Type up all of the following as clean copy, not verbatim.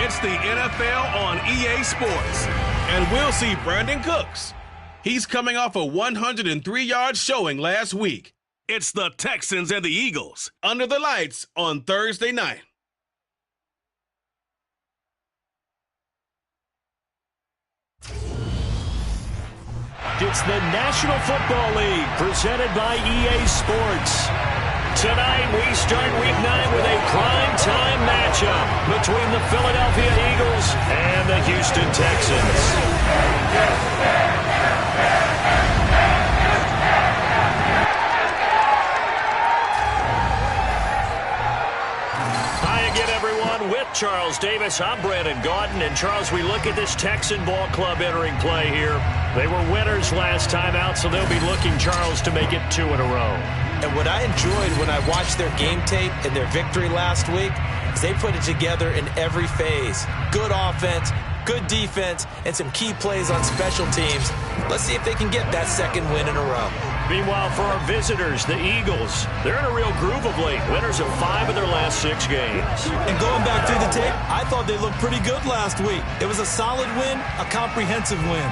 It's the NFL on EA Sports. And we'll see Brandon Cooks. He's coming off a 103-yard showing last week. It's the Texans and the Eagles under the lights on Thursday night. It's the National Football League presented by EA Sports. Tonight we start Week 9 with a prime-time matchup between the Philadelphia Eagles and the Houston Texans. With Charles Davis, I'm Brandon Gaudin. And Charles, we look at this Texan ball club entering play here. They were winners last time out, so they'll be looking, Charles, to make it 2 in a row. And what I enjoyed when I watched their game tape and their victory last week is they put it together in every phase. Good offense, good defense, and some key plays on special teams. Let's see if they can get that second win in a row. Meanwhile, for our visitors, the Eagles, they're in a real groove of late. Winners of 5 of their last 6 games. And going back through the tape, I thought they looked pretty good last week. It was a solid win, a comprehensive win.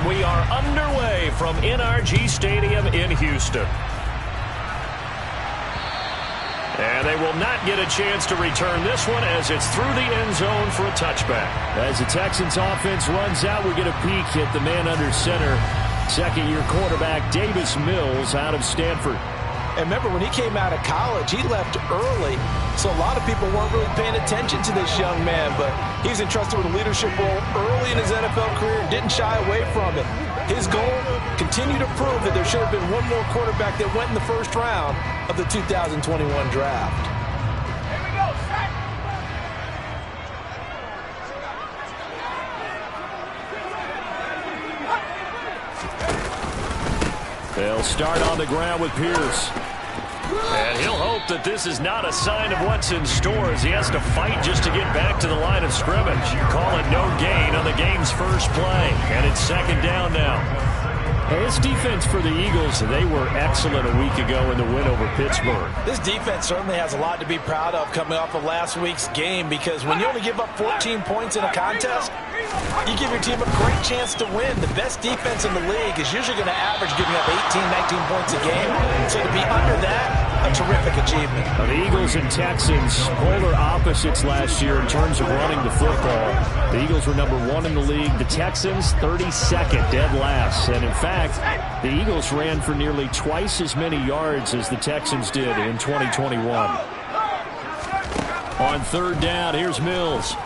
We are underway from NRG Stadium in Houston. And they will not get a chance to return this one as it's through the end zone for a touchback. As the Texans offense runs out, we get a peek at the man under center. Second-year quarterback Davis Mills out of Stanford. And remember, when he came out of college, he left early, so a lot of people weren't really paying attention to this young man, but he's entrusted with a leadership role early in his NFL career and didn't shy away from it. His goal, continue to prove that there should have been one more quarterback that went in the first round of the 2021 draft. Here we go, They'll start on the ground with Pierce. And he'll hope that this is not a sign of what's in store as he has to fight just to get back to the line of scrimmage. Call it no gain on the game's first play. And it's second down now. Hey, this defense for the Eagles, they were excellent a week ago in the win over Pittsburgh. This defense certainly has a lot to be proud of coming off of last week's game, because when you only give up 14 points in a contest, you give your team a great chance to win. The best defense in the league is usually going to average giving up 18, 19 points a game. So to be under that, a terrific achievement. Now, the Eagles and Texans, polar opposites last year in terms of running the football. The Eagles were number 1 in the league. The Texans, 32nd, dead last. And in fact, the Eagles ran for nearly twice as many yards as the Texans did in 2021. On third down, here's Mills.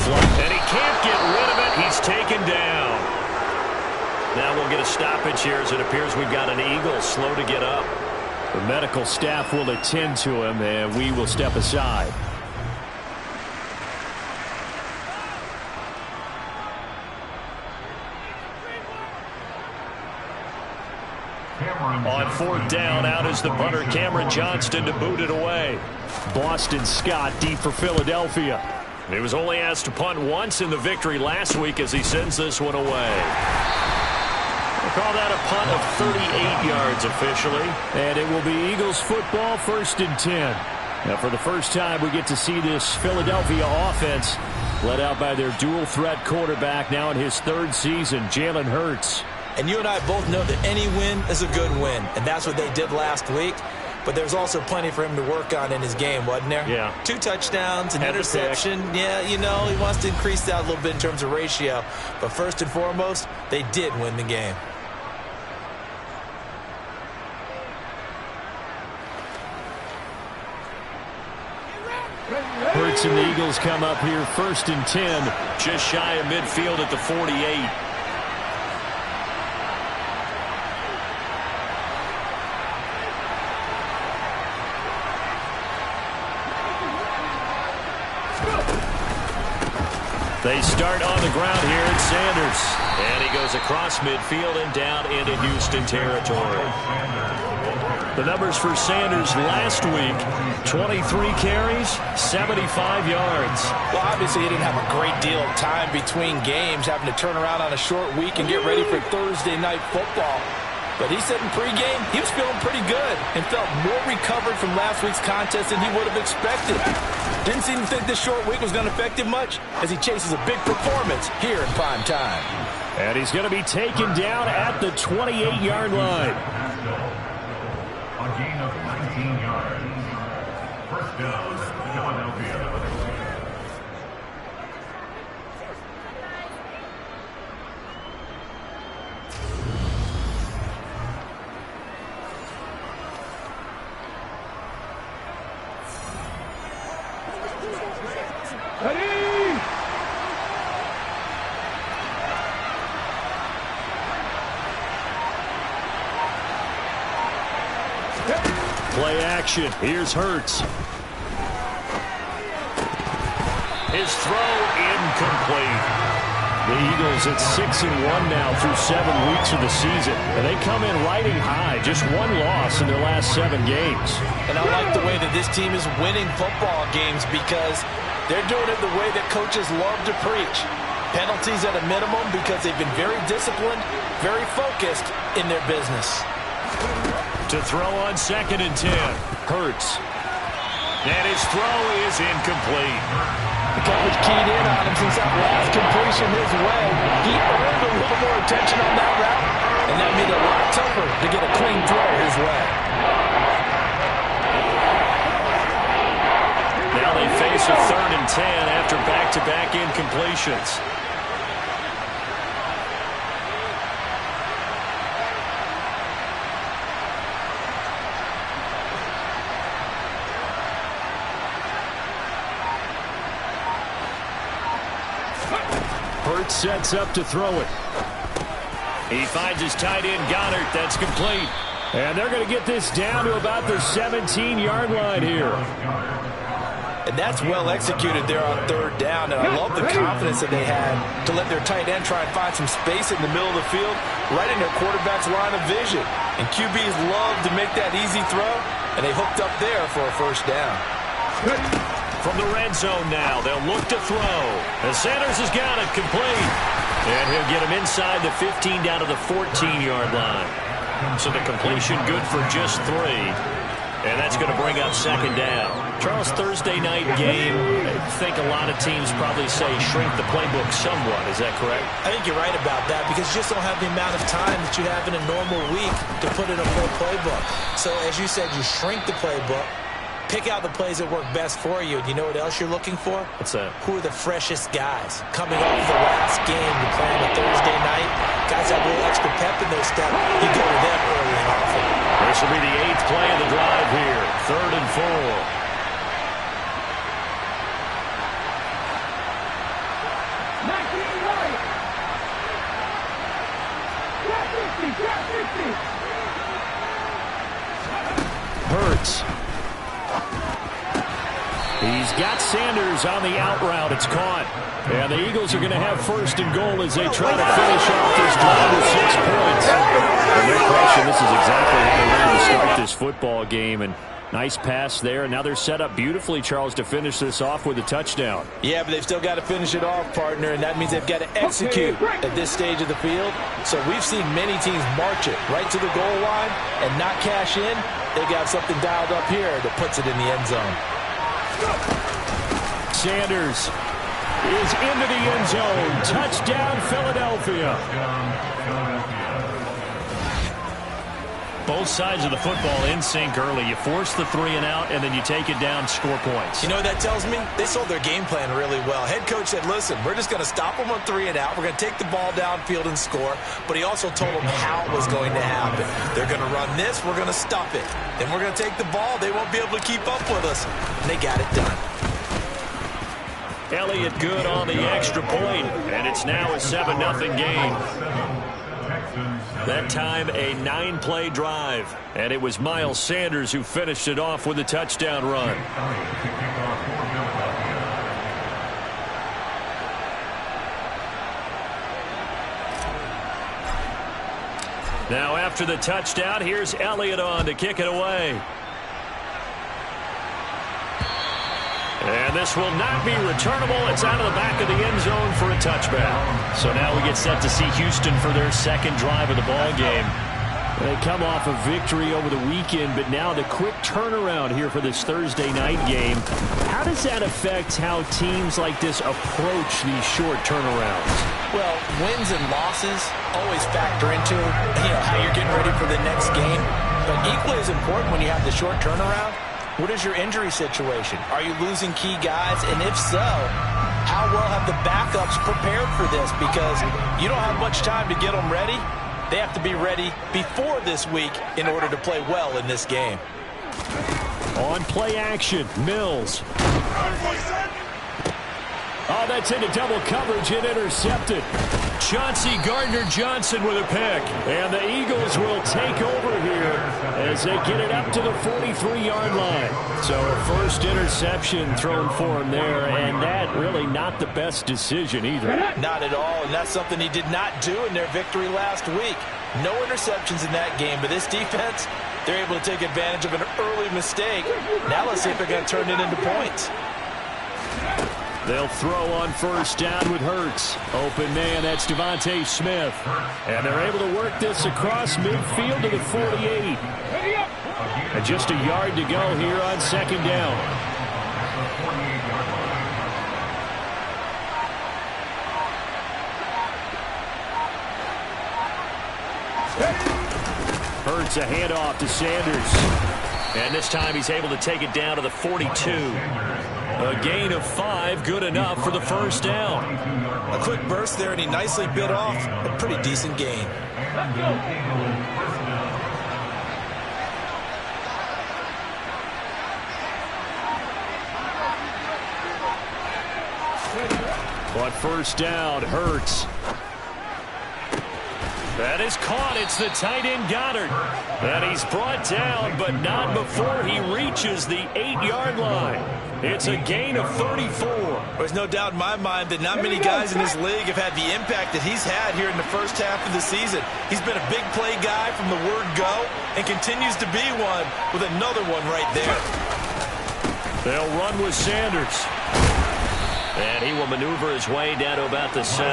And he can't get rid of it. He's taken down. Now we'll get a stoppage here as it appears we've got an Eagle slow to get up. The medical staff will attend to him, and we will step aside. On fourth down, out is the punter, Cameron Johnston, to boot it away. Boston Scott deep for Philadelphia. He was only asked to punt once in the victory last week as he sends this one away. We'll call that a punt of 38 yards officially. And it will be Eagles football, 1st and 10. Now for the first time we get to see this Philadelphia offense led out by their dual threat quarterback now in his 3rd season, Jalen Hurts. And you and I both know that any win is a good win, and that's what they did last week. But there's also plenty for him to work on in his game, wasn't there? Yeah. 2 touchdowns, an And interception. Yeah, you know, he wants to increase that a little bit in terms of ratio. But first and foremost, they did win the game. Hurts and the Eagles come up here 1st and 10. Just shy of midfield at the 48. They start on the ground here at Sanders. And he goes across midfield and down into Houston territory. The numbers for Sanders last week, 23 carries, 75 yards. Well, obviously he didn't have a great deal of time between games, having to turn around on a short week and get ready for Thursday night football. But he said in pregame he was feeling pretty good and felt more recovered from last week's contest than he would have expected. Didn't seem to think this short week was going to affect him much as he chases a big performance here in prime time. And he's going to be taken down at the 28-yard line. A gain of 19 yards. First down, Philadelphia. Play action. Here's Hurts. His throw incomplete. The Eagles at 6-1 now through 7 weeks of the season. And they come in riding high. Just one loss in their last 7 games. And I like the way that this team is winning football games because they're doing it the way that coaches love to preach. Penalties at a minimum because they've been very disciplined, very focused in their business. To throw on 2nd and 10. Hurts. And his throw is incomplete. The coverage keyed in on him since that last completion his way. He earned a little more attention on that route, and that made it a lot tougher to get a clean throw his way. Now they face a 3rd and 10 after back-to-back incompletions. Hurts sets up to throw it. He finds his tight end Goddard. That's complete. And they're going to get this down to about the 17-yard line here. And that's well executed there on 3rd down. And I love the confidence that they had to let their tight end try and find some space in the middle of the field, right in their quarterback's line of vision. And QBs love to make that easy throw, and they hooked up there for a 1st down. From the red zone now, they'll look to throw. And Sanders has got it complete. And he'll get him inside the 15 down to the 14-yard line. So the completion good for just 3. And that's going to bring up 2nd down. Charles, Thursday night game, I think a lot of teams probably say shrink the playbook somewhat. Is that correct? I think you're right about that because you just don't have the amount of time that you have in a normal week to put in a full playbook. So as you said, you shrink the playbook. Pick out the plays that work best for you. And you know what else you're looking for? What's that? Who are the freshest guys? Coming off the last game to play on a Thursday night, guys have a little extra pep in their step. You go to them early and often. This will be the 8th play of the drive here. 3rd and 4. Hurts. He's got Sanders on the out route. It's caught. And the Eagles are going to have 1st and goal as they try to finish off this drive with 6 points. And no question, this is exactly how they wanted to start this football game. And nice pass there. And now they're set up beautifully, Charles, to finish this off with a touchdown. Yeah, but they've still got to finish it off, partner, and that means they've got to execute at this stage of the field. So we've seen many teams march it right to the goal line and not cash in. They got something dialed up here that puts it in the end zone. Sanders is into the end zone. Touchdown, Philadelphia. Both sides of the football in sync early. You force the 3 and out, and then you take it down, score points. You know what that tells me? They sold their game plan really well. Head coach said, listen, we're just going to stop them on 3 and out. We're going to take the ball downfield and score. But he also told them how it was going to happen. They're going to run this. We're going to stop it. Then we're going to take the ball. They won't be able to keep up with us. And they got it done. Elliott good on the extra point, and it's now a 7-0 game. That time a 9-play drive, and it was Miles Sanders who finished it off with a touchdown run. Now after the touchdown, here's Elliott on to kick it away. And this will not be returnable. It's out of the back of the end zone for a touchback. So now we get set to see Houston for their second drive of the ball game. They come off a victory over the weekend, but now the quick turnaround here for this Thursday night game. How does that affect how teams like this approach these short turnarounds? Well, wins and losses always factor into how you're getting ready for the next game. But equally as important when you have the short turnaround, what is your injury situation? Are you losing key guys? And if so, how well have the backups prepared for this? Because you don't have much time to get them ready. They have to be ready before this week in order to play well in this game. On play action, Mills. Oh, that's into double coverage and intercepted. Chauncey Gardner-Johnson with a pick. And the Eagles will take over here as they get it up to the 43-yard line. So a first interception thrown for him there, and that really not the best decision either. Not at all, and that's something he did not do in their victory last week. No interceptions in that game, but this defense, they're able to take advantage of an early mistake. Now let's see if they're going to turn it into points. They'll throw on first down with Hurts. Open man, that's Devontae Smith. And they're able to work this across midfield to the 48. And just a yard to go here on second down. Hurts a handoff to Sanders. And this time he's able to take it down to the 42. A gain of 5, good enough for the first down. A quick burst there, and he nicely bit off a pretty decent gain. But first down, Hurts. That is caught. It's the tight end Goddard. And he's brought down, but not before he reaches the 8-yard line. It's a gain of 34. There's no doubt in my mind that not many guys in this league have had the impact that he's had here in the first half of the season. He's been a big play guy from the word go and continues to be one with another one right there. They'll run with Sanders. And he will maneuver his way down to about the 7.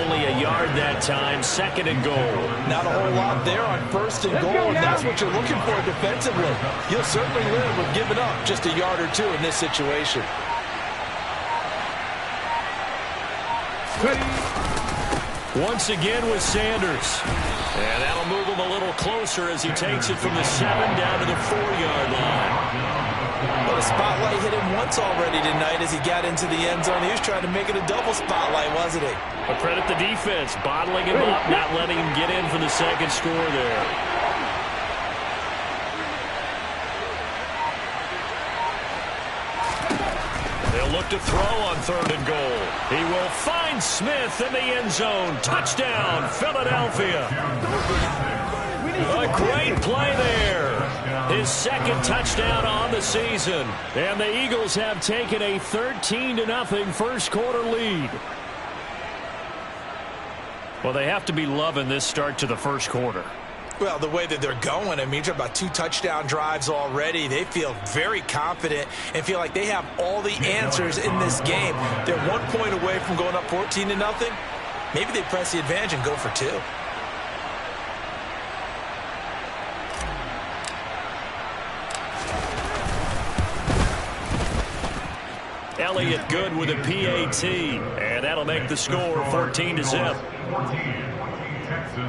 Only a yard that time, second and goal. Not a whole lot there on first and goal, and that's what you're looking for defensively. You'll certainly live with giving up just a yard or two in this situation. Once again with Sanders. And that'll move him a little closer as he takes it from the 7 down to the 4-yard line. Well, the spotlight hit him once already tonight as he got into the end zone. He was trying to make it a double spotlight, wasn't he? But credit the defense, bottling him up, not letting him get in for the second score there. They'll look to throw on third and goal. He will find Smith in the end zone. Touchdown, Philadelphia. A great play there. His second touchdown on the season. And the Eagles have taken a 13-0 first quarter lead. Well, they have to be loving this start to the first quarter. Well, the way that they're going, I mean, you're talking about 2 touchdown drives already. They feel very confident and feel like they have all the answers in this game. They're 1 point away from going up 14-0. Maybe they press the advantage and go for 2. Elliott good with a PAT, and that'll make the score 14-0.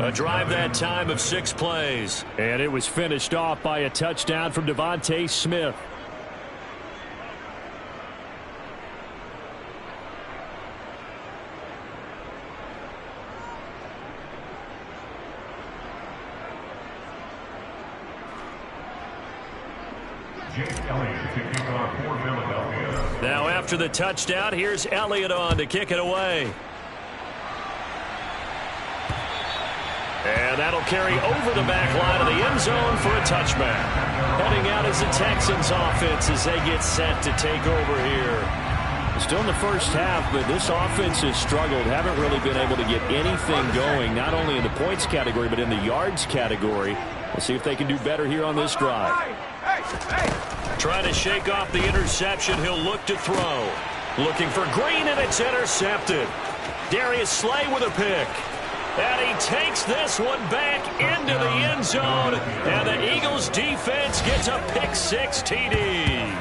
A drive that time of 6 plays, and it was finished off by a touchdown from Devontae Smith. Now after the touchdown, here's Elliott on to kick it away. And that'll carry over the back line of the end zone for a touchback. Heading out is the Texans offense as they get set to take over here. Still in the first half, but this offense has struggled. Haven't really been able to get anything going, not only in the points category, but in the yards category. We'll see if they can do better here on this drive. Trying to shake off the interception. He'll look to throw. Looking for Green, and it's intercepted. Darius Slay with a pick. And he takes this one back into the end zone. And the Eagles defense gets a pick-6 TD.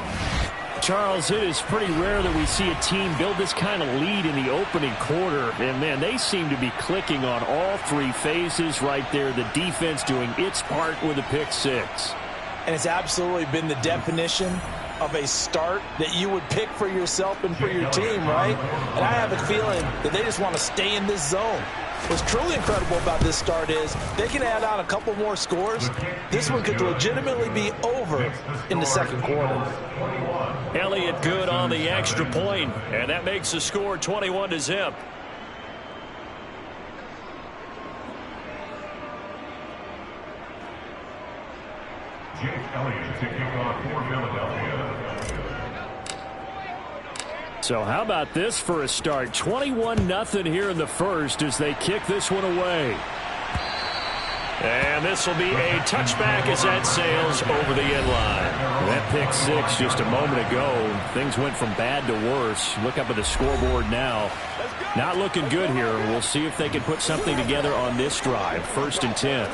Charles, it is pretty rare that we see a team build this kind of lead in the opening quarter. And, man, they seem to be clicking on all three phases right there. The defense doing its part with a pick-6. And it's absolutely been the definition of a start that you would pick for yourself and for your team, right? And I have a feeling that they just want to stay in this zone. What's truly incredible about this start is they can add on a couple more scores. This one could legitimately be over in the second quarter. Elliott good on the extra point, and that makes the score 21-0. Jake Elliott to kick off for Philadelphia. So how about this for a start? 21-0 here in the first as they kick this one away. And this will be a touchback as that sails over the end line. That pick-6 just a moment ago. Things went from bad to worse. Look up at the scoreboard now. Not looking good here. We'll see if they can put something together on this drive. 1st and 10.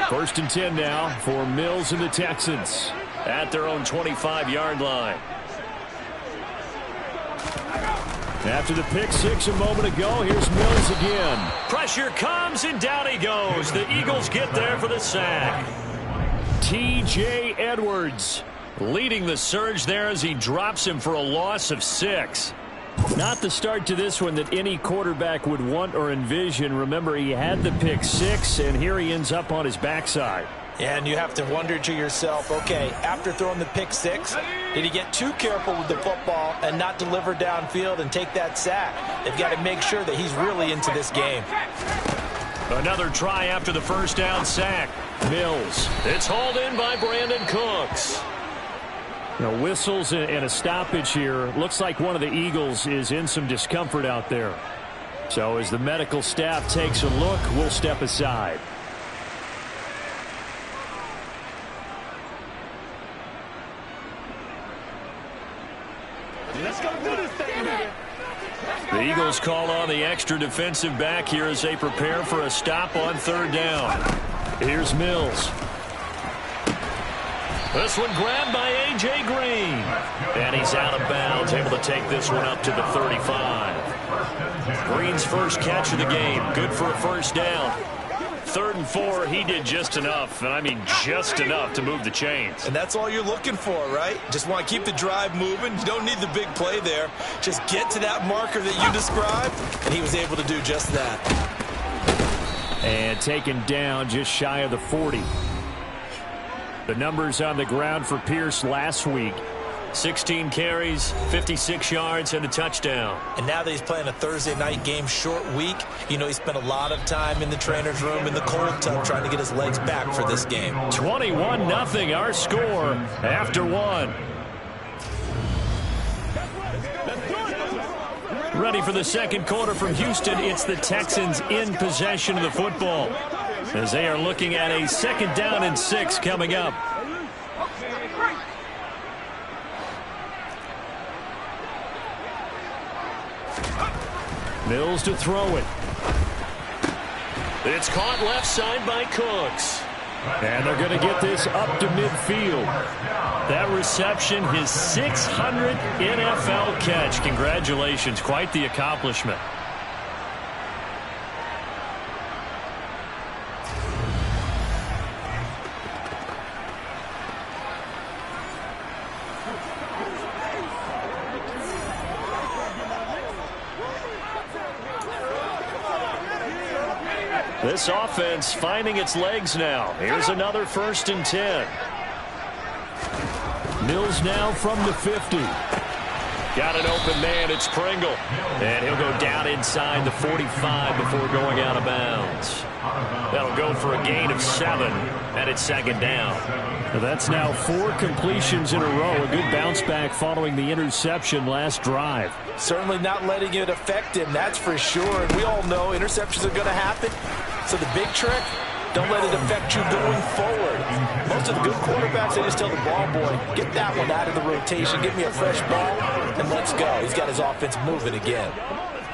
First and 10 now for Mills and the Texans. At their own 25-yard line. After the pick-6 a moment ago, here's Mills again. Pressure comes, and down he goes. The Eagles get there for the sack. T.J. Edwards leading the surge there as he drops him for a loss of 6. Not the start to this one that any quarterback would want or envision. Remember, he had the pick-6, and here he ends up on his backside. Yeah, and you have to wonder to yourself, okay, after throwing the pick-6, did he get too careful with the football and not deliver downfield and take that sack? They've got to make sure that he's really into this game. Another try after the first down sack. Mills. It's hauled in by Brandon Cooks. Whistles and a stoppage here. Looks like one of the Eagles is in some discomfort out there. So as the medical staff takes a look, we'll step aside. Let's go do this thing, man. The Eagles call on the extra defensive back here as they prepare for a stop on 3rd down. Here's Mills. This one grabbed by A.J. Green. And he's out of bounds, able to take this one up to the 35. Green's first catch of the game. Good for a first down. 3rd and 4, he did just enough, and I mean just enough to move the chains. And that's all you're looking for, right? Just want to keep the drive moving. You don't need the big play there. Just get to that marker that you described, and he was able to do just that. And taken down just shy of the 40. The numbers on the ground for Pierce last week. 16 carries, 56 yards, and a touchdown. And now that he's playing a Thursday night game, short week, you know he spent a lot of time in the trainer's room in the cold tub trying to get his legs back for this game. 21-0 our score after 1. Ready for the second quarter from Houston. It's the Texans in possession of the football as they are looking at a 2nd down and 6 coming up. Mills to throw it. It's caught left side by Cooks. And they're going to get this up to midfield. That reception, his 600th NFL catch. Congratulations. Quite the accomplishment. This offense finding its legs now. Here's another 1st and 10. Mills now from the 50. Got an open man. It's Pringle. And he'll go down inside the 45 before going out of bounds. That'll go for a gain of 7, and it's second down. Well, that's now 4 completions in a row. A good bounce back following the interception last drive. Certainly not letting it affect him, that's for sure. And we all know interceptions are going to happen. So the big trick, don't let it affect you going forward. Most of the good quarterbacks, they just tell the ball boy, get that one out of the rotation, give me a fresh ball, and let's go. He's got his offense moving again.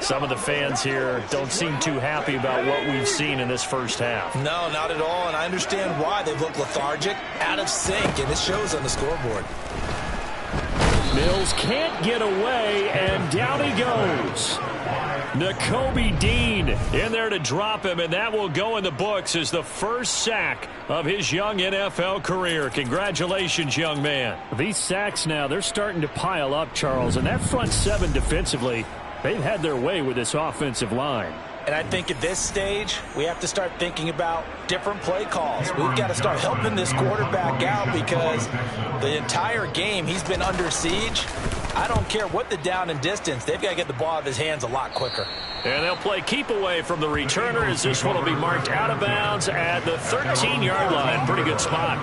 Some of the fans here don't seem too happy about what we've seen in this first half. No, not at all, and I understand why. They've looked lethargic, out of sync, and it shows on the scoreboard. Mills can't get away, and down he goes. Nakobe Dean in there to drop him, and that will go in the books as the first sack of his young NFL career. Congratulations, young man. These sacks now, they're starting to pile up, Charles, and that front 7 defensively, they've had their way with this offensive line. And I think at this stage, we have to start thinking about different play calls. We've got to start helping this quarterback out because the entire game he's been under siege. I don't care what the down and distance. They've got to get the ball out of his hands a lot quicker. And they'll play keep away from the returner as this one will be marked out of bounds at the 13-yard line. Pretty good spot.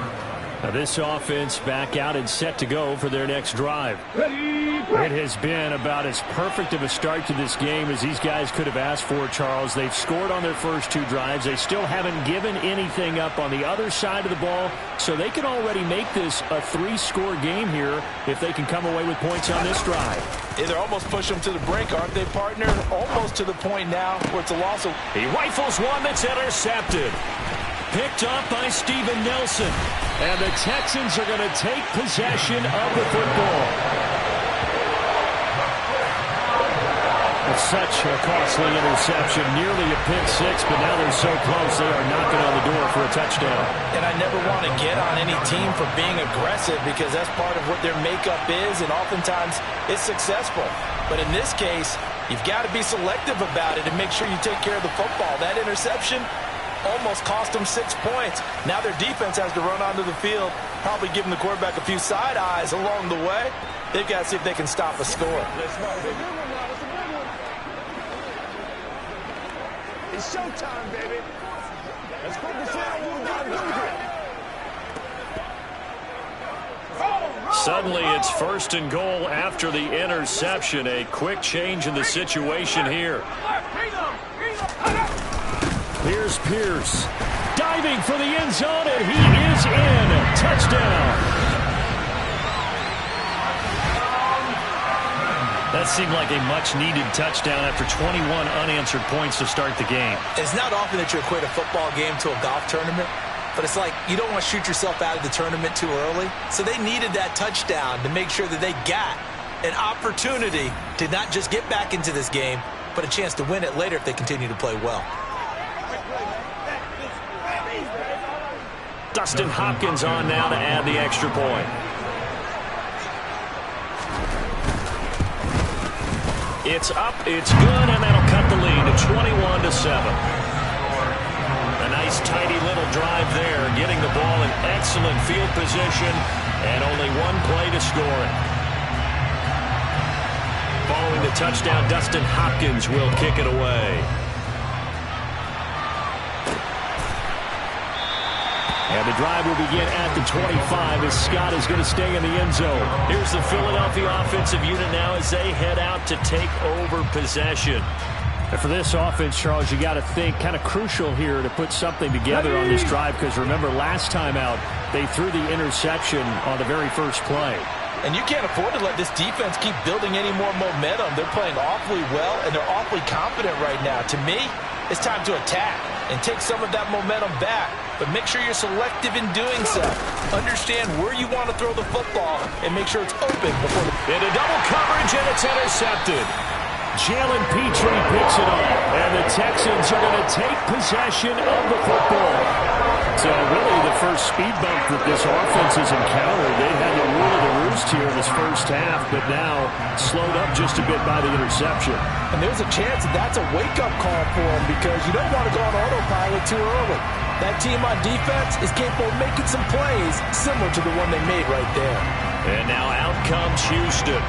Now this offense back out and set to go for their next drive. It has been about as perfect of a start to this game as these guys could have asked for, Charles. They've scored on their first 2 drives. They still haven't given anything up on the other side of the ball, so they can already make this a 3-score game here if they can come away with points on this drive. Yeah, they're almost pushing them to the brink, aren't they, partner? Almost to the point now where it's a loss of... He rifles one that's intercepted. Picked up by Steven Nelson. And the Texans are going to take possession of the football. It's such a costly interception, nearly a pick 6, but now they're so close they are knocking on the door for a touchdown. And I never want to get on any team for being aggressive because that's part of what their makeup is, and oftentimes it's successful. But in this case, you've got to be selective about it and make sure you take care of the football. That interception almost cost them 6 points. Now their defense has to run onto the field, probably giving the quarterback a few side eyes along the way. They've got to see if they can stop a score. It's showtime, baby. Let's focus on what we got to do here. Suddenly it's 1st and goal after the interception. A quick change in the situation here. Here's Pierce diving for the end zone, and he is in. Touchdown. That seemed like a much-needed touchdown after 21 unanswered points to start the game. It's not often that you equate a football game to a golf tournament, but it's like you don't want to shoot yourself out of the tournament too early. So they needed that touchdown to make sure that they got an opportunity to not just get back into this game, but a chance to win it later if they continue to play well. Dustin Hopkins on now to add the extra point. It's up, it's good, and that'll cut the lead to 21-7. A nice, tidy little drive there, getting the ball in excellent field position, and only 1 play to score it. Following the touchdown, Dustin Hopkins will kick it away. And the drive will begin at the 25 as Scott is going to stay in the end zone. Here's the Philadelphia offensive unit now as they head out to take over possession. And for this offense, Charles, you got to think kind of crucial here to put something together on this drive because remember last time out they threw the interception on the very first play. And you can't afford to let this defense keep building any more momentum. They're playing awfully well, and they're awfully confident right now. To me, it's time to attack and take some of that momentum back. But make sure you're selective in doing so. Understand where you want to throw the football and make sure it's open before the... Into double coverage, and it's intercepted. Jalen Petrie picks it up, and the Texans are going to take possession of the football. So really the first speed bump that this offense has encountered. They had the rule of the roost here in this first half, but now slowed up just a bit by the interception. And there's a chance that that's a wake-up call for them because you don't want to go on autopilot too early. That team on defense is capable of making some plays similar to the one they made right there. And now out comes Houston.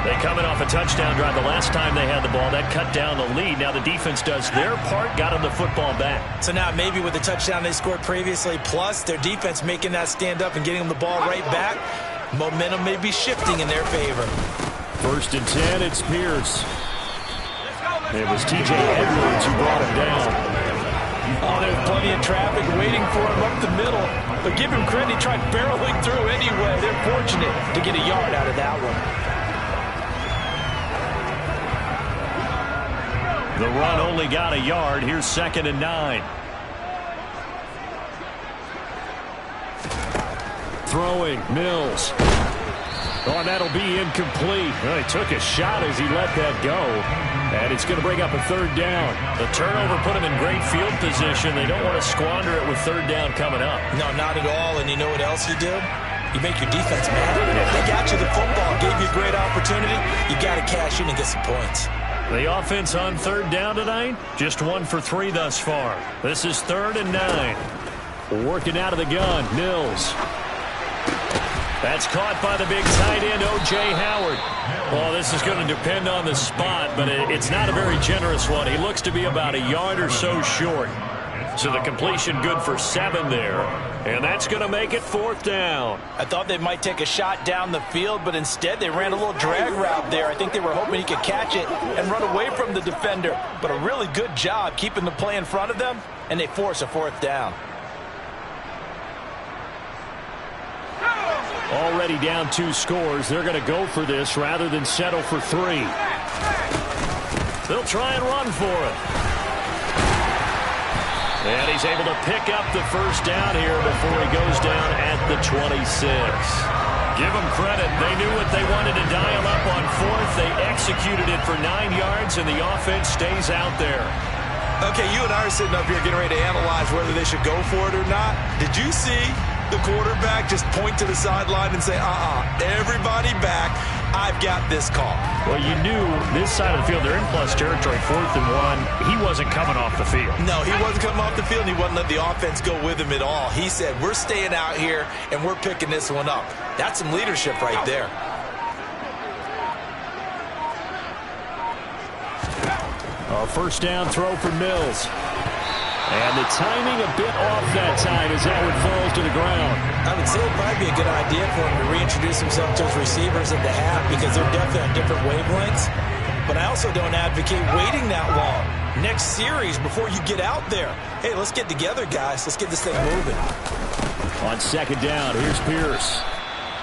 They coming off a touchdown drive the last time they had the ball. That cut down the lead. Now the defense does their part, got them the football back. So now maybe with the touchdown they scored previously, plus their defense making that stand up and getting them the ball right back, momentum may be shifting in their favor. 1st and 10, it's Pierce. It was T.J. Edwards who brought him down. Oh, there's plenty of traffic waiting for him up the middle. But give him credit, he tried barreling through anyway. They're fortunate to get a yard out of that one. The run only got a yard. Here's 2nd and 9. Throwing, Mills. Oh, and that'll be incomplete. Well, he took a shot as he let that go. And it's going to bring up a 3rd down. The turnover put him in great field position. They don't want to squander it with 3rd down coming up. No, not at all. And you know what else you do? You make your defense mad. They got you the football, gave you a great opportunity. You got to cash in and get some points. The offense on 3rd down tonight, just 1 for 3 thus far. This is 3rd and 9. Working out of the gun, Mills. That's caught by the big tight end, O.J. Howard. Well, this is going to depend on the spot, but it's not a very generous one. He looks to be about a yard or so short. So the completion good for 7 there. And that's going to make it 4th down. I thought they might take a shot down the field, but instead they ran a little drag route there. I think they were hoping he could catch it and run away from the defender. But a really good job keeping the play in front of them, and they force a 4th down. Already down 2 scores. They're going to go for this rather than settle for 3. They'll try and run for it. And he's able to pick up the 1st down here before he goes down at the 26. Give them credit. They knew what they wanted to dial up on 4th. They executed it for 9 yards, and the offense stays out there. Okay, you and I are sitting up here getting ready to analyze whether they should go for it or not. Did you see the quarterback just point to the sideline and say, everybody back, I've got this call? Well, you knew this side of the field, they're in plus territory, 4th and 1. He wasn't coming off the field. No, he wasn't coming off the field, and he wasn't letting the offense go with him at all. He said, we're staying out here, and we're picking this one up. That's some leadership right there. A 1st down throw for Mills. And the timing a bit off that time as Edward falls to the ground. I would say it might be a good idea for him to reintroduce himself to his receivers at the half because they're definitely on different wavelengths. But I also don't advocate waiting that long. Next series before you get out there. Hey, let's get together, guys. Let's get this thing moving. On 2nd down, here's Pierce.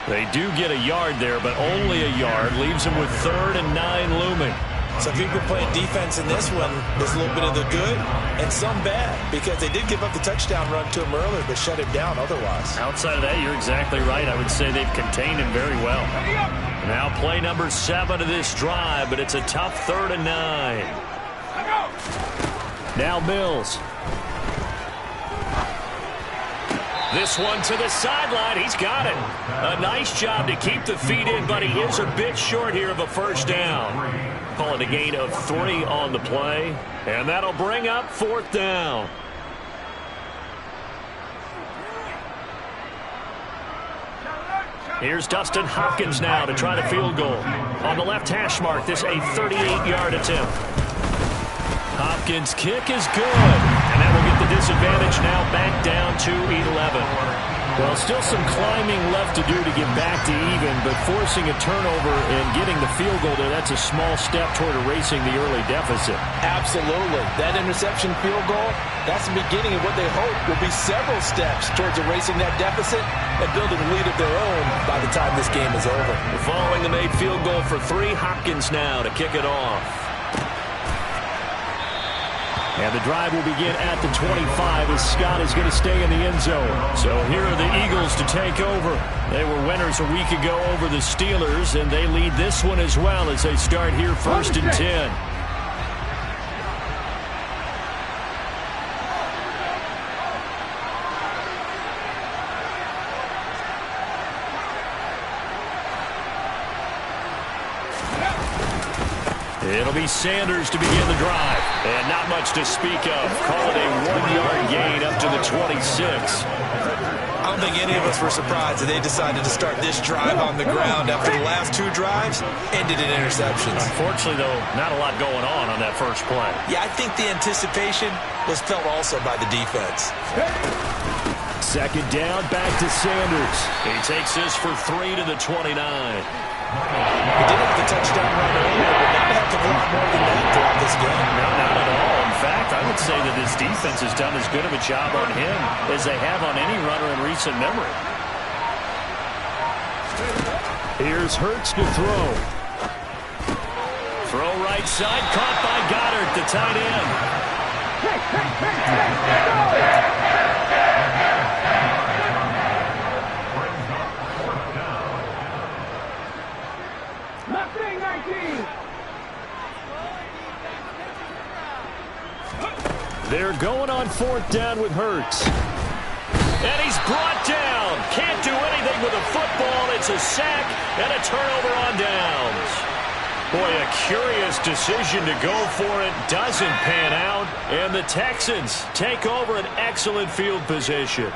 They do get a yard there, but only a yard. Leaves them with 3rd and 9 looming. So if you've been playing defense in this one, there's a little bit of the good and some bad because they did give up the touchdown run to him earlier but shut him down otherwise. Outside of that, you're exactly right. I would say they've contained him very well. Now play number 7 of this drive, but it's a tough 3rd and 9. Now Mills. This one to the sideline. He's got it. A nice job to keep the feet in, but he is a bit short here of a 1st down. Call it a gain of 3 on the play, and that'll bring up 4th down. Here's Dustin Hopkins now to try the field goal. On the left hash mark, this a 38-yard attempt. Hopkins' kick is good, and that will get the disadvantage now back down to 11. Well, still some climbing left to do to get back to even, but forcing a turnover and getting the field goal there, that's a small step toward erasing the early deficit. Absolutely. That interception field goal, that's the beginning of what they hope will be several steps towards erasing that deficit and building a lead of their own by the time this game is over. Following the made field goal for 3, Hopkins now to kick it off. And the drive will begin at the 25 as Scott is going to stay in the end zone. So here are the Eagles to take over. They were winners a week ago over the Steelers, and they lead this one as well as they start here 1st and 10. It'll be Sanders to begin the drive. And not much to speak of. Call it a 1-yard gain up to the 26. I don't think any of us were surprised that they decided to start this drive on the ground after the last 2 drives ended in interceptions. Unfortunately, though, not a lot going on that first play. Yeah, I think the anticipation was felt also by the defense. Second down, back to Sanders. He takes this for 3 to the 29. He did have the touchdown run earlier, but not a heck of a lot more than that throughout this game. No, not at all. In fact, I would say that this defense has done as good of a job on him as they have on any runner in recent memory. Here's Hurts to throw. Throw right side, caught by Goddard, the tight end. They're going on 4th down with Hurts. And he's brought down. Can't do anything with a football. It's a sack and a turnover on downs. Boy, a curious decision to go for it. Doesn't pan out. And the Texans take over an excellent field position.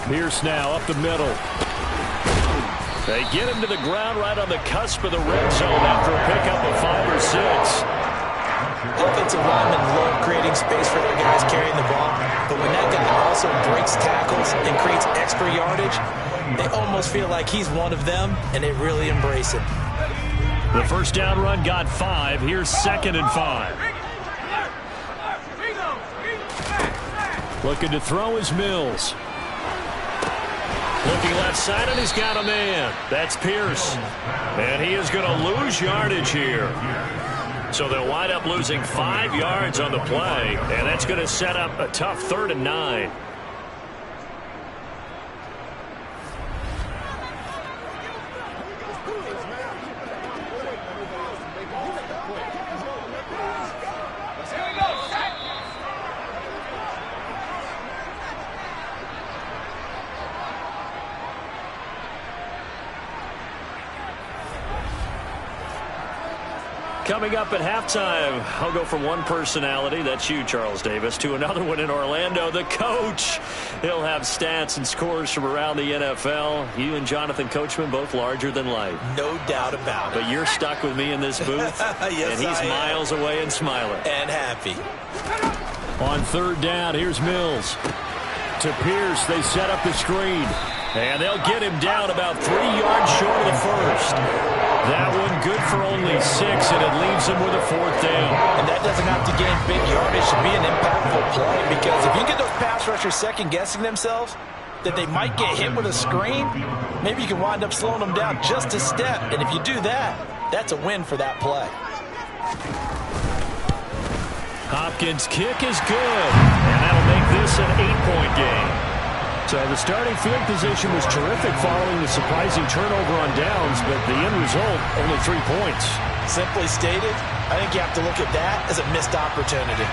Pierce now up the middle. They get him to the ground right on the cusp of the red zone after a pickup of 5 or 6. Offensive linemen love creating space for their guys carrying the ball, but when that guy also breaks tackles and creates extra yardage, they almost feel like he's one of them, and they really embrace it. The first down run got 5. Here's 2nd and 5. Looking to throw is Mills. Looking left side, and he's got a man. That's Pierce. And he is going to lose yardage here. So they'll wind up losing 5 yards on the play, and that's going to set up a tough 3rd and 9. Coming up at halftime, I'll go from one personality, that's you, Charles Davis, to another one in Orlando, the coach. He'll have stats and scores from around the NFL. You and Jonathan Coachman, both larger than life. No doubt about it. But you're stuck with me in this booth, yes, and he's miles away and smiling. And happy. On 3rd down, here's Mills. To Pierce, they set up the screen. And they'll get him down about 3 yards short of the first. That one good for only 6, and it leaves him with a 4th down. And that doesn't have to gain big yardage to be an impactful play, because if you get those pass rushers second-guessing themselves that they might get hit with a screen, maybe you can wind up slowing them down just a step. And if you do that, that's a win for that play. Hopkins' kick is good, and that'll make this an 8-point game. So the starting field position was terrific following the surprising turnover on downs, but the end result, only 3 points. Simply stated, I think you have to look at that as a missed opportunity.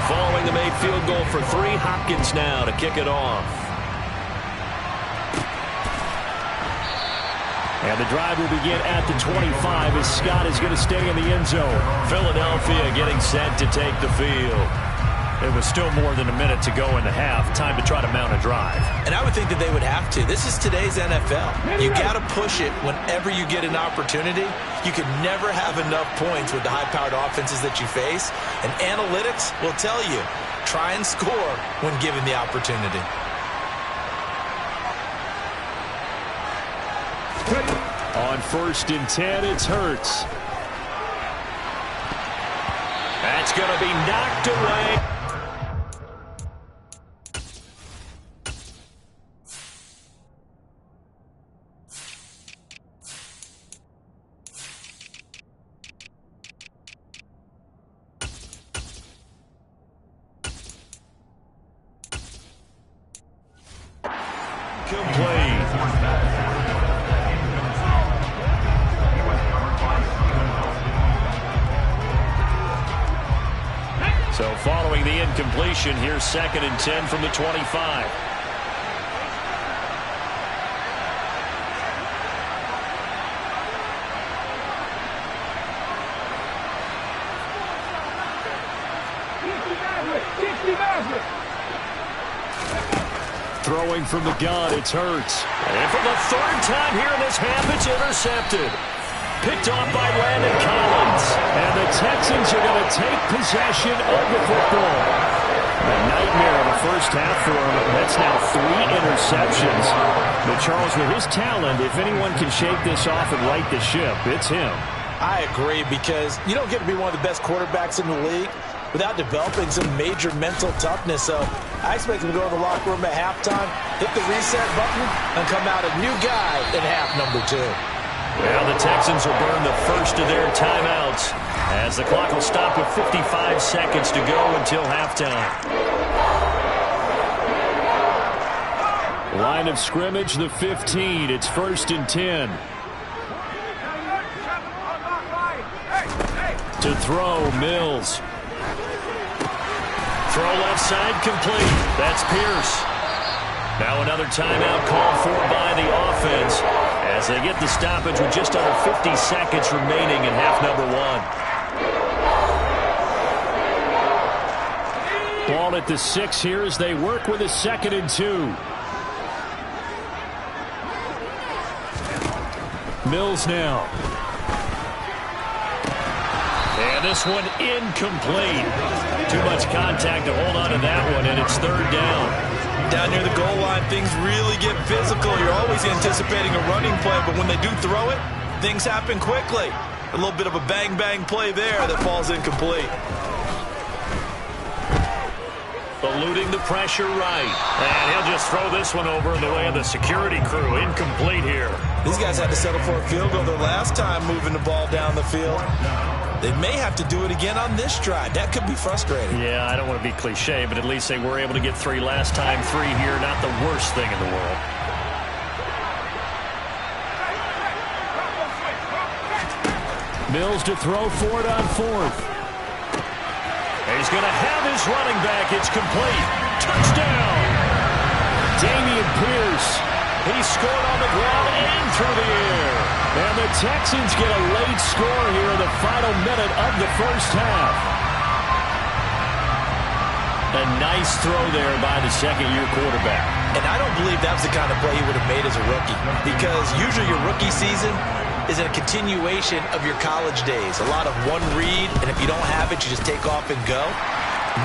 Following the made field goal for 3, Hopkins now to kick it off. And the drive will begin at the 25 as Scott is going to stay in the end zone. Philadelphia getting set to take the field. It was still more than a minute to go in the half. Time to try to mount a drive. And I would think that they would have to. This is today's NFL. You got to push it whenever you get an opportunity. You can never have enough points with the high-powered offenses that you face. And analytics will tell you, try and score when given the opportunity. On 1st and 10, it's Hurts. That's going to be knocked away. So following the incompletion, here's 2nd and 10 from the 25. Throwing from the gun, it's Hurts. And for the third time here in this half, it's intercepted. Picked off by Landon Collins. And the Texans are going to take possession of the football. A nightmare of a first half for him. That's now 3 interceptions. But Charles, with his talent, if anyone can shake this off and right the ship, it's him. I agree, because you don't get to be one of the best quarterbacks in the league without developing some major mental toughness. So I expect him to go to the locker room at halftime, hit the reset button, and come out a new guy in half number 2. Well, the Texans will burn the first of their timeouts as the clock will stop with 55 seconds to go until halftime. Line of scrimmage, the 15. It's 1st and 10. To throw, Mills. Throw left side complete. That's Pierce. Now another timeout called for by the offense as they get the stoppage with just under 50 seconds remaining in half number 1. Ball at the 6 here as they work with a 2nd and 2. Mills now. And this one incomplete. Too much contact to hold on to that one, and it's 3rd down. Down near the goal line, things really get physical. You're always anticipating a running play, but when they do throw it, things happen quickly. A little bit of a bang-bang play there that falls incomplete. Eluding the pressure right. And he'll just throw this one over in the way of the security crew. Incomplete here. These guys had to settle for a field goal their last time moving the ball down the field. They may have to do it again on this drive. That could be frustrating. Yeah, I don't want to be cliche, but at least they were able to get 3 last time. 3 here, not the worst thing in the world. Mills to throw for it on 4th. He's going to have his running back. It's complete. Touchdown. Dameon Pierce. He scored on the ground and through the air. And the Texans get a late score here in the final minute of the first half. A nice throw there by the second-year quarterback. And I don't believe that was the kind of play he would have made as a rookie, because usually your rookie season is a continuation of your college days. A lot of one read, and if you don't have it, you just take off and go.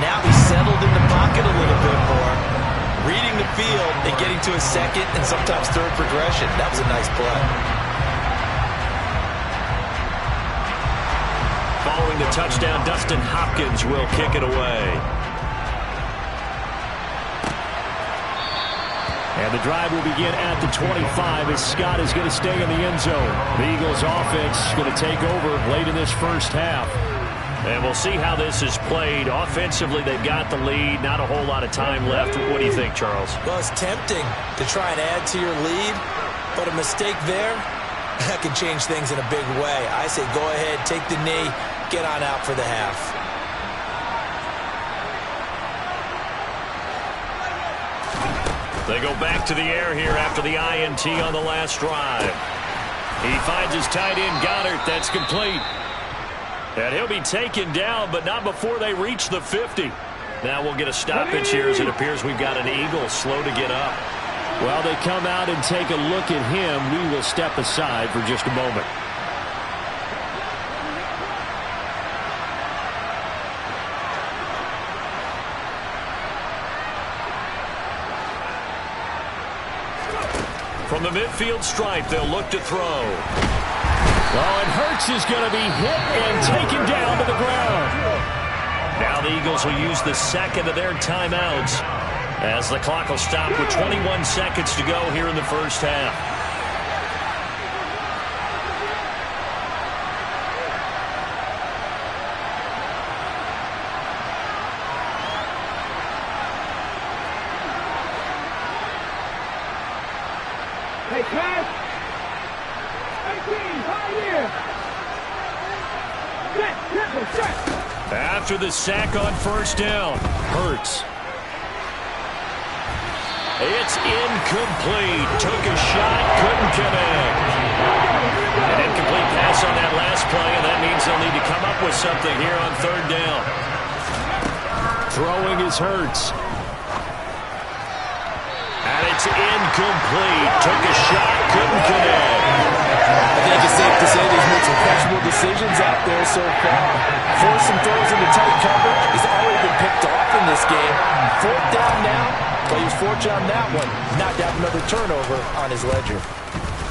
Now he's settled in the pocket a little bit more, reading the field and getting to a second and sometimes third progression. That was a nice play. Following the touchdown, Dustin Hopkins will kick it away. And the drive will begin at the 25 as Scott is going to stay in the end zone. The Eagles offense is going to take over late in this first half. And we'll see how this is played. Offensively, they've got the lead. Not a whole lot of time left. What do you think, Charles? Well, it's tempting to try and add to your lead, but a mistake there, that can change things in a big way. I say go ahead, take the knee, get on out for the half. They go back to the air here after the INT on the last drive. He finds his tight end, Goddard. That's complete. And he'll be taken down, but not before they reach the 50. Now we'll get a stoppage here as it appears we've got an Eagle slow to get up. While they come out and take a look at him, we will step aside for just a moment. From the midfield stripe, they'll look to throw. Oh, and Hurts is going to be hit and taken down to the ground. Now the Eagles will use the second of their timeouts as the clock will stop with 21 seconds to go here in the first half. Hey, Cash. 18, right here. Set. After the sack on first down, Hurts. It's incomplete. Took a shot, couldn't connect. An incomplete pass on that last play, and that means they'll need to come up with something here on third down. Throwing is Hurts. It's incomplete. Took a shot, couldn't connect. I think it's safe to say that he's made some questionable decisions out there so far. Forced some throws into tight coverage. He's already been picked off in this game. 4th down now, but he was fortunate on that one. Not to have another turnover on his ledger.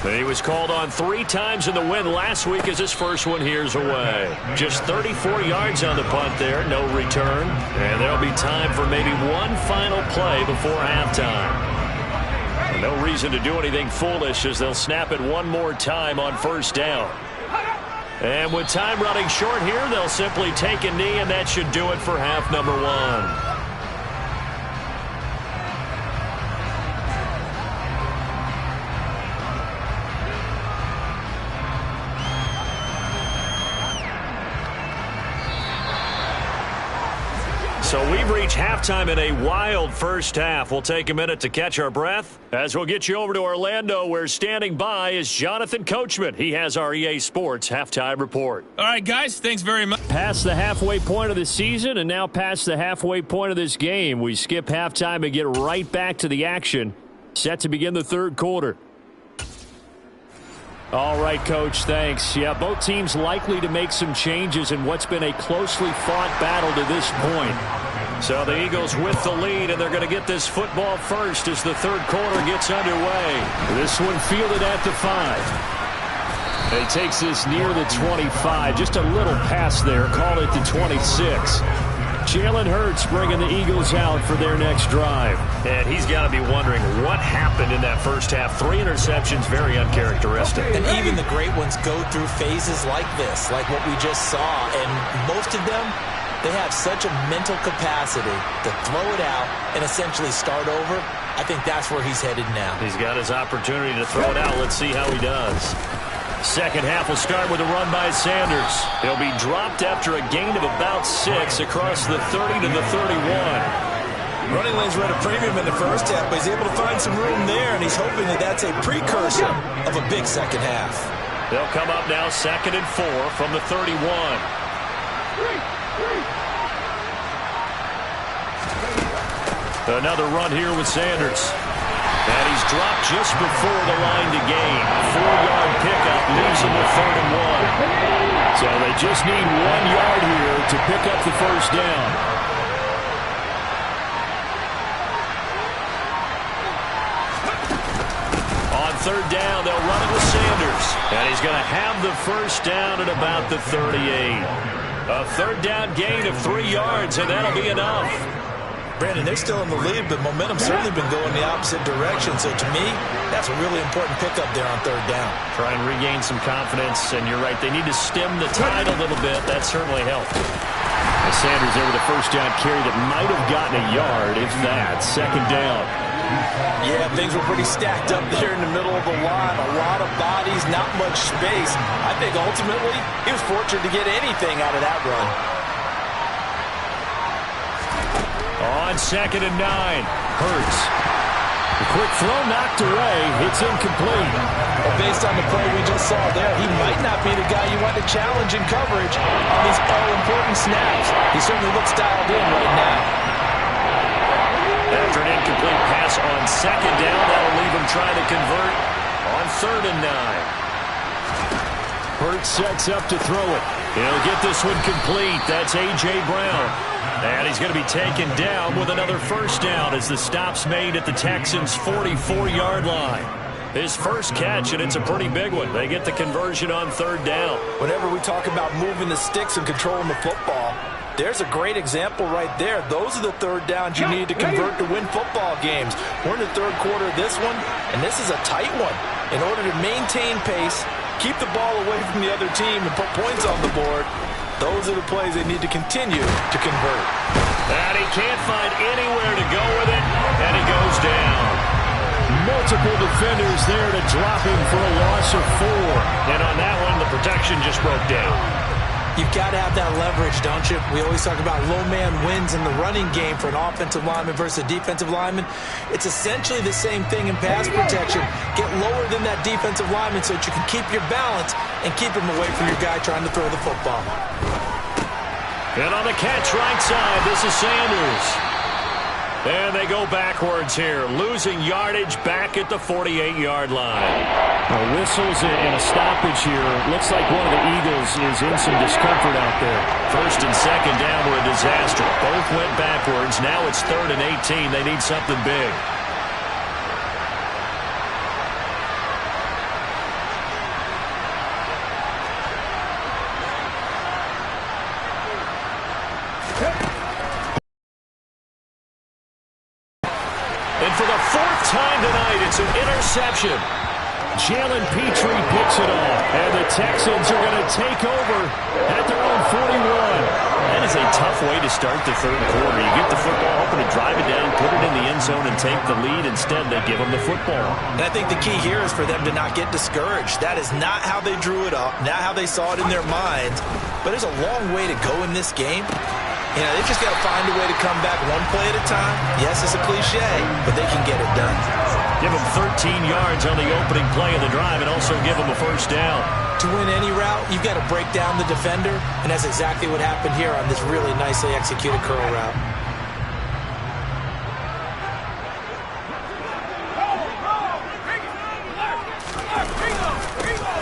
He was called on 3 times in the win last week as his first one here's away. Just 34 yards on the punt there, no return. And there'll be time for maybe one final play before halftime. No reason to do anything foolish as they'll snap it one more time on 1st down. And with time running short here, they'll simply take a knee, and that should do it for half number 1. So we've reached halftime in a wild first half. We'll take a minute to catch our breath as we'll get you over to Orlando, where standing by is Jonathan Coachman. He has our EA Sports halftime report. All right, guys, thanks very much. Past the halfway point of the season and now past the halfway point of this game. We skip halftime and get right back to the action. Set to begin the 3rd quarter. All right, Coach, thanks. Yeah, both teams likely to make some changes in what's been a closely fought battle to this point. So the Eagles with the lead, and they're going to get this football first as the 3rd quarter gets underway. This one fielded at the 5. He takes this near the 25. Just a little pass there. Call it the 26. Jalen Hurts bringing the Eagles out for their next drive. And he's got to be wondering what happened in that first half. 3 interceptions, very uncharacteristic. And even the great ones go through phases like this, like what we just saw. And most of them, they have such a mental capacity to throw it out and essentially start over. I think that's where he's headed now. He's got his opportunity to throw it out. Let's see how he does. Second half will start with a run by Sanders. He'll be dropped after a gain of about 6 across the 30 to the 31. Running lanes were at a premium in the first half, but he's able to find some room there, and he's hoping that that's a precursor of a big second half. They'll come up now 2nd and 4 from the 31. Another run here with Sanders. And he's dropped just before the line to gain. 4-yard pickup leaves him with 3rd and 1. So they just need 1 yard here to pick up the first down. On 3rd down, they'll run it with Sanders. And he's going to have the first down at about the 38. A 3rd down gain of 3 yards, and that'll be enough. Brandon, they're still in the lead, but momentum's certainly been going the opposite direction. So to me, that's a really important pickup there on 3rd down. Try and regain some confidence, and you're right. They need to stem the tide a little bit. That certainly helped. Sanders there with a first down carry that might have gotten a yard, if that. 2nd down. Yeah, things were pretty stacked up there in the middle of the line. A lot of bodies, not much space. I think ultimately he was fortunate to get anything out of that run. On 2nd and 9, Hurts. The quick throw knocked away. It's incomplete. Well, based on the play we just saw there, he might not be the guy you want to challenge in coverage on these all-important snaps. He certainly looks dialed in right now. After an incomplete pass on 2nd down, that'll leave him trying to convert on 3rd and 9. Hurts sets up to throw it. He'll get this one complete. That's A.J. Brown. And he's going to be taken down with another first down as the stop's made at the Texans' 44-yard line. His first catch, and it's a pretty big one. They get the conversion on 3rd down. Whenever we talk about moving the sticks and controlling the football, there's a great example right there. Those are the 3rd downs you need to convert to win football games. We're in the 3rd quarter of this one, and this is a tight one. In order to maintain pace, keep the ball away from the other team, and put points on the board, those are the plays they need to continue to convert. And he can't find anywhere to go with it, and he goes down. Multiple defenders there to drop him for a loss of 4. And on that one, the protection just broke down. You've got to have that leverage, don't you? We always talk about low man wins in the running game for an offensive lineman versus a defensive lineman. It's essentially the same thing in pass protection. Get lower than that defensive lineman so that you can keep your balance and keep him away from your guy trying to throw the football. And on the catch right side, this is Sanders. And they go backwards here, losing yardage back at the 48-yard line. Whistles and a stoppage here. Looks like one of the Eagles is in some discomfort out there. First and second down were a disaster. Both went backwards. Now it's 3rd and 18. They need something big. And for the 4th time tonight, it's an interception. Jalen Petrie picks it off. And the Texans are going to take over at their own 41. That is a tough way to start the 3rd quarter. You get the football, hoping to drive it down, put it in the end zone, and take the lead. Instead, they give them the football. And I think the key here is for them to not get discouraged. That is not how they drew it up, not how they saw it in their minds. But there's a long way to go in this game. You know, they just got to find a way to come back one play at a time. Yes, it's a cliche, but they can get it done. Give them 13 yards on the opening play of the drive and also give them a 1st down. To win any route, you've got to break down the defender, and that's exactly what happened here on this really nicely executed curl route.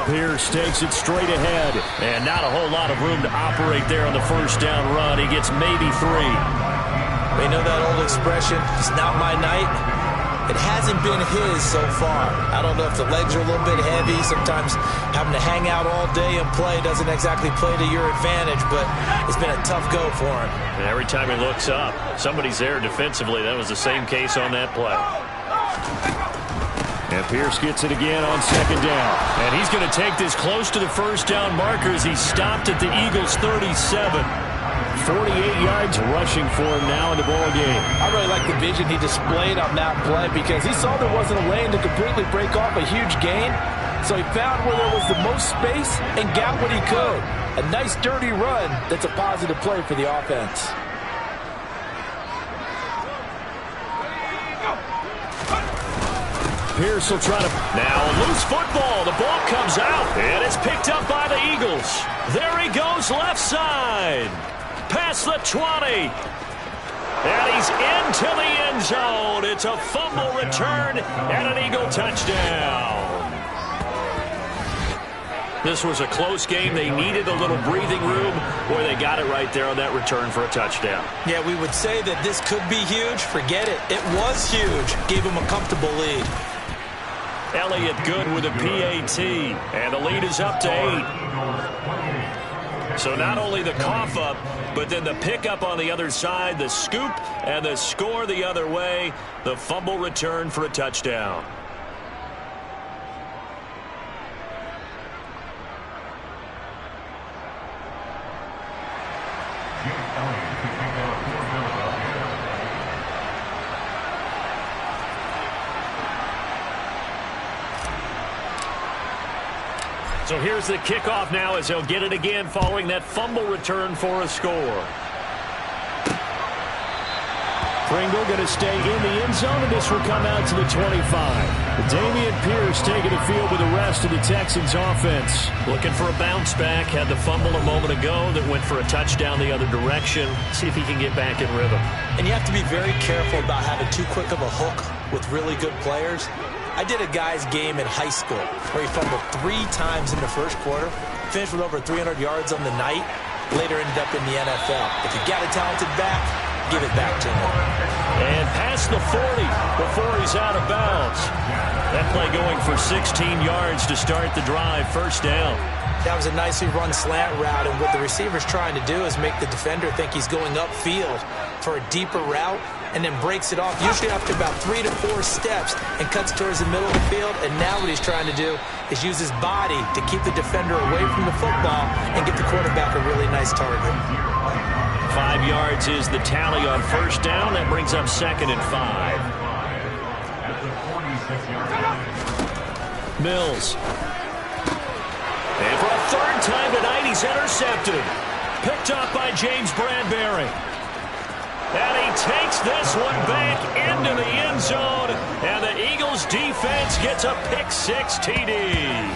Pierce takes it straight ahead. And not a whole lot of room to operate there on the 1st down run. He gets maybe 3. They know that old expression, it's not my night. It hasn't been his so far. I don't know if the legs are a little bit heavy. Sometimes having to hang out all day and play doesn't exactly play to your advantage, but it's been a tough go for him. And every time he looks up, somebody's there defensively. That was the same case on that play. And Pierce gets it again on 2nd down. And he's going to take this close to the 1st down marker as he stopped at the Eagles' 37. 48 yards rushing for him now in the ball game. I really like the vision he displayed on that play because he saw there wasn't a lane to completely break off a huge gain. So he found where there was the most space and got what he could. A nice dirty run that's a positive play for the offense. Pierce will try to... Now a loose football. The ball comes out, and it's picked up by the Eagles. There he goes left side. Past the 20. And he's into the end zone. It's a fumble return and an Eagle touchdown. This was a close game. They needed a little breathing room. Boy, they got it right there on that return for a touchdown. Yeah, we would say that this could be huge. Forget it. It was huge. Gave him a comfortable lead. Elliott good with a PAT. And the lead is up to 8. So not only the cough up, but then the pickup on the other side, the scoop, and the score the other way. The fumble return for a touchdown. So here's the kickoff now as he'll get it again following that fumble return for a score. Pringle going to stay in the end zone, and this will come out to the 25. Dameon Pierce taking the field with the rest of the Texans offense. Looking for a bounce back. Had the fumble a moment ago that went for a touchdown the other direction. See if he can get back in rhythm. And you have to be very careful about having too quick of a hook with really good players. I did a guy's game in high school where he fumbled 3 times in the first quarter, finished with over 300 yards on the night, later ended up in the NFL. If you got a talented back, give it back to him. And past the 40 before he's out of bounds. That play going for 16 yards to start the drive, 1st down. That was a nicely run slant route, and what the receiver's trying to do is make the defender think he's going upfield for a deeper route, and then breaks it off, usually after about 3 to 4 steps, and cuts towards the middle of the field. And now what he's trying to do is use his body to keep the defender away from the football and get the quarterback a really nice target. 5 yards is the tally on 1st down. That brings up 2nd and 5. Mills. And for a 3rd time tonight, he's intercepted. Picked up by James Bradbury. And he takes this one back into the end zone. And the Eagles defense gets a pick-6 TD.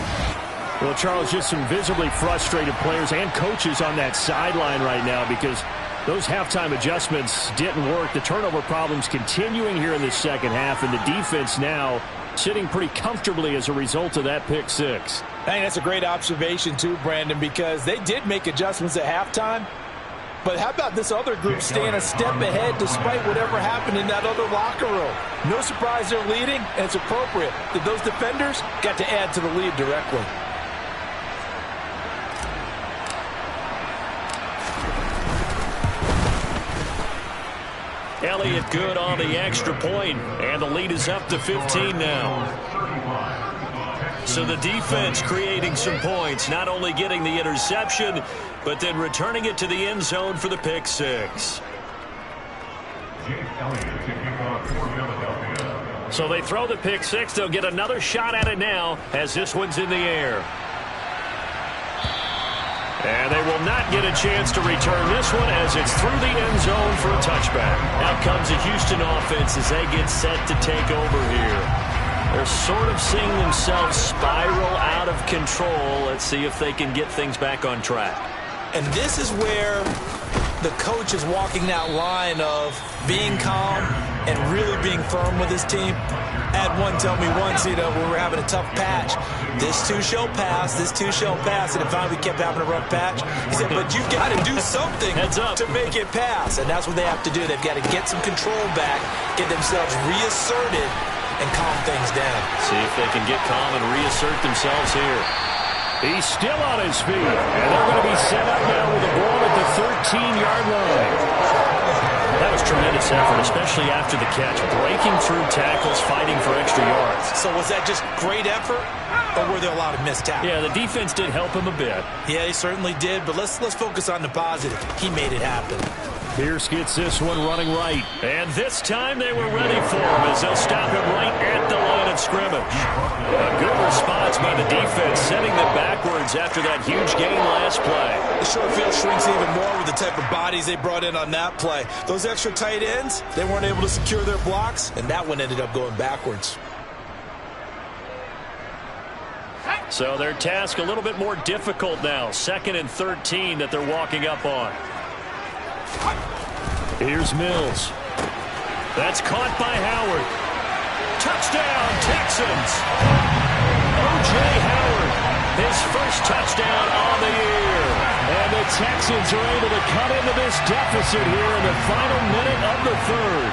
Well, Charles, just some visibly frustrated players and coaches on that sideline right now because Those halftime adjustments didn't work. The turnover problems continuing here in the second half, and the defense now sitting pretty comfortably as a result of that pick six. I think that's a great observation too, Brandon, because they did make adjustments at halftime. But how about this other group staying a step ahead despite whatever happened in that other locker room? No surprise they're leading, and it's appropriate that those defenders got to add to the lead directly. Elliott good on the extra point, and the lead is up to 15 now. So the defense creating some points, not only getting the interception, but then returning it to the end zone for the pick six. So they throw the pick six. They'll get another shot at it now as this one's in the air. And they will not get a chance to return this one as it's through the end zone for a touchback. Out comes the Houston offense as they get set to take over here. They're sort of seeing themselves spiral out of control. Let's see if they can get things back on track. And this is where the coach is walking that line of being calm and really being firm with his team. I had one tell me once, when we were having a tough patch, this too shall pass, this too shall pass, and finally we kept having a rough patch. He said, but you've got to do something to make it pass, and that's what they have to do. They've got to get some control back, get themselves reasserted, and calm things down. See if they can get calm and reassert themselves here. He's still on his feet, and they're going to be set up now with the ball at the 13-yard line. That was tremendous effort, especially after the catch. Breaking through tackles, fighting for extra yards. So was that just great effort, or were there a lot of missed tackles? Yeah, the defense did help him a bit. Yeah, he certainly did, but let's focus on the positive. He made it happen. Pierce gets this one running right. And this time they were ready for him as they'll stop him right at the line of scrimmage. A good response by the defense, sending them backwards after that huge gain last play. The short field shrinks even more with the type of bodies they brought in on that play. Those extra tight ends, they weren't able to secure their blocks, and that one ended up going backwards. So their task a little bit more difficult now. 2nd and 13 that they're walking up on. Here's Mills. That's caught by Howard. Touchdown, Texans. O.J. Howard, his first touchdown on the year. And the Texans are able to cut into this deficit here in the final minute of the third.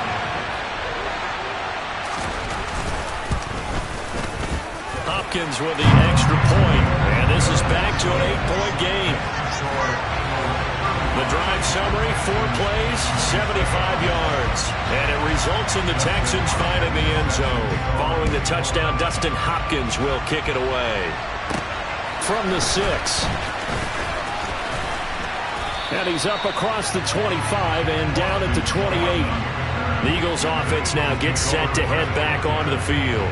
Hopkins with the extra point, and this is back to an 8-point game. The drive summary, 4 plays, 75 yards. And it results in the Texans finding the end zone. Following the touchdown, Dustin Hopkins will kick it away. From the 6. And he's up across the 25 and down at the 28. The Eagles offense now gets set to head back onto the field.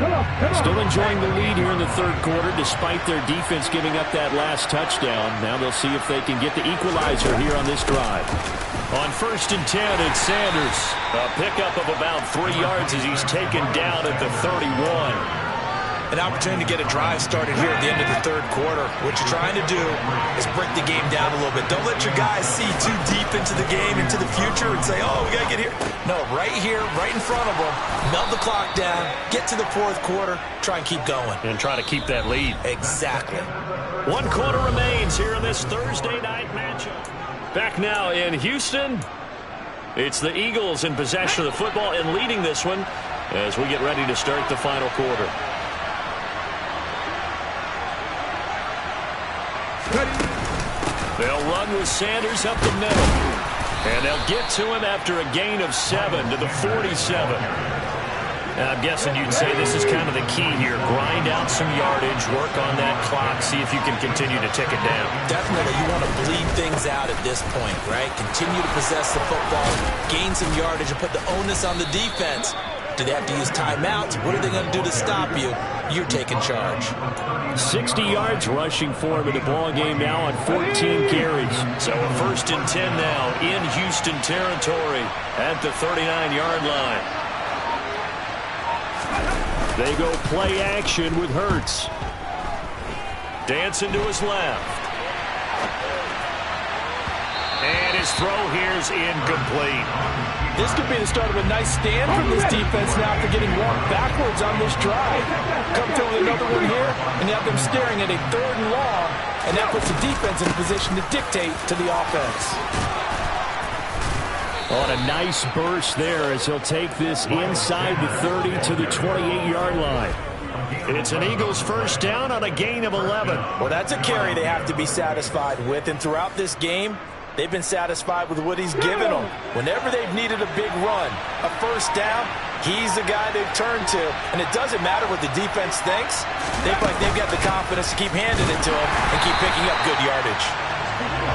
Still enjoying the lead here in the third quarter despite their defense giving up that last touchdown. Now they'll see if they can get the equalizer here on this drive. On 1st and 10, it's Sanders. A pickup of about 3 yards as he's taken down at the 31. An opportunity to get a drive started here at the end of the third quarter. What you're trying to do is break the game down a little bit. Don't let your guys see too deep into the game, into the future, and say, oh, we got to get here. No, right here, right in front of them, melt the clock down, get to the fourth quarter, try and keep going. And try to keep that lead. Exactly. 1 quarter remains here in this Thursday night matchup. Back now in Houston, it's the Eagles in possession of the football and leading this one as we get ready to start the final quarter. They'll run with Sanders up the middle. And they'll get to him after a gain of 7 to the 47. And I'm guessing you'd say this is kind of the key here. Grind out some yardage, work on that clock, see if you can continue to tick it down. Definitely. You want to bleed things out at this point, right? Continue to possess the football, gain some yardage, and put the onus on the defense. Do they have to use timeouts? What are they going to do to stop you? You're taking charge. 60 yards rushing for him in the ball game now on 14 carries. So a 1st and 10 now in Houston territory at the 39-yard line. They go play action with Hurts. Dancing to his left. And his his throw here's incomplete. This could be the start of a nice stand from this defense now after getting walked backwards on this drive. Come through with another one here, and you have them staring at a 3rd and long, and that puts the defense in a position to dictate to the offense. On a nice burst there as he'll take this inside the 30 to the 28-yard line. It's an Eagles first down on a gain of 11. Well, that's a carry they have to be satisfied with, and throughout this game, they've been satisfied with what he's given them. Whenever they've needed a big run, a first down, he's the guy they've turned to. And it doesn't matter what the defense thinks. They feel like they've got the confidence to keep handing it to him and keep picking up good yardage.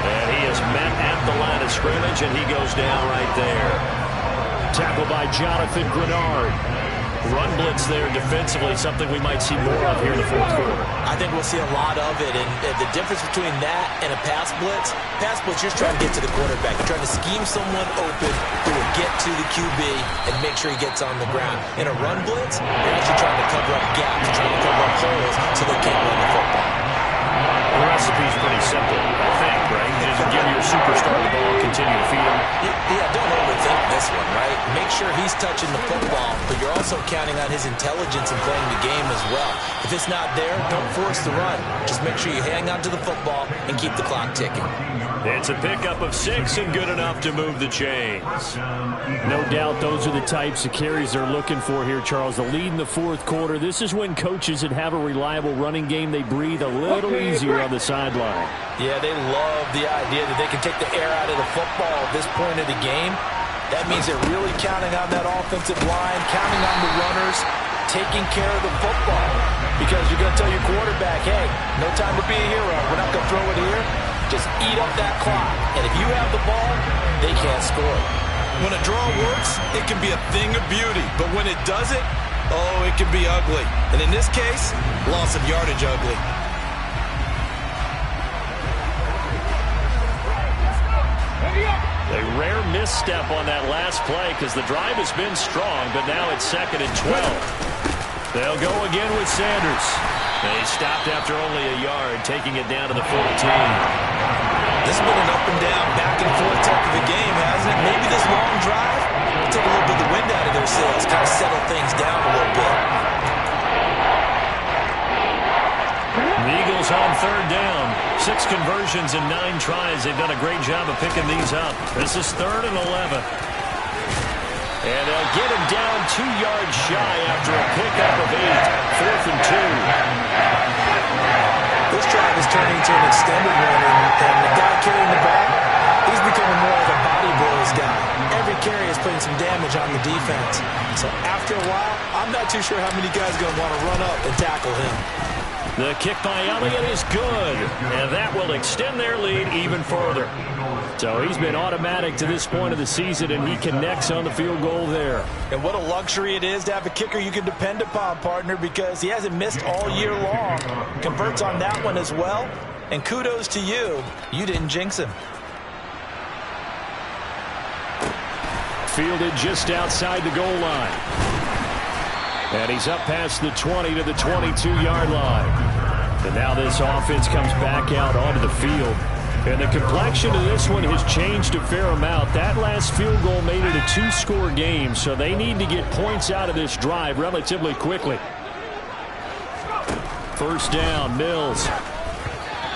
And he is met at the line of scrimmage, and he goes down right there. Tackled by Jonathan Grenard. Run blitz there defensively, something we might see more of here in the 4th quarter. I think we'll see a lot of it, and the difference between that and a pass blitz, you're just trying to get to the quarterback. You're trying to scheme someone open who will get to the QB and make sure he gets on the ground. In a run blitz, you're actually trying to cover up gaps, you're trying to cover up holes so they can't run the football. The recipe's pretty simple, I think, right? Just give your superstar the ball, continue to feed him. Yeah, don't overthink this one, right? Make sure he's touching the football, but you're also counting on his intelligence in playing the game as well. If it's not there, don't force the run. Just make sure you hang on to the football and keep the clock ticking. It's a pickup of 6 and good enough to move the chains. No doubt those are the types of carries they're looking for here, Charles. The lead in the 4th quarter. This is when coaches that have a reliable running game, they breathe a little easier on the sideline. Yeah, they love the idea that they can take the air out of the football at this point of the game. That means they're really counting on that offensive line, counting on the runners, taking care of the football. Because you're going to tell your quarterback, hey, no time to be a hero. We're not going to throw it here. Just eat up that clock. And if you have the ball, they can't score. When a draw works, it can be a thing of beauty. But when it doesn't, oh, it can be ugly. And in this case, loss of yardage ugly. A rare misstep on that last play because the drive has been strong, but now it's 2nd and 12. They'll go again with Sanders. They stopped after only a yard, taking it down to the 14. This has been an up and down, back and forth type of a game, hasn't it? Maybe this long drive will take a little bit of the wind out of their sails, kind of settle things down a little bit. The Eagles on 3rd down. 6 conversions and 9 tries. They've done a great job of picking these up. This is 3rd and 11. And they'll get him down 2 yards shy after a pickup of 8. 4th and 2. This drive is turning into an extended one, and the guy carrying the ball, he's becoming more of a body blows guy. Every carry is putting some damage on the defense. So after a while, I'm not too sure how many guys are going to want to run up and tackle him. The kick by Elliott is good, and that will extend their lead even further. So he's been automatic to this point of the season, and he connects on the field goal there. And what a luxury it is to have a kicker you can depend upon, partner, because he hasn't missed all year long. Converts on that one as well, and kudos to you. You didn't jinx him. Fielded just outside the goal line. And he's up past the 20 to the 22-yard line. And now this offense comes back out onto the field. And the complexion of this one has changed a fair amount. That last field goal made it a 2-score game, so they need to get points out of this drive relatively quickly. First down, Mills.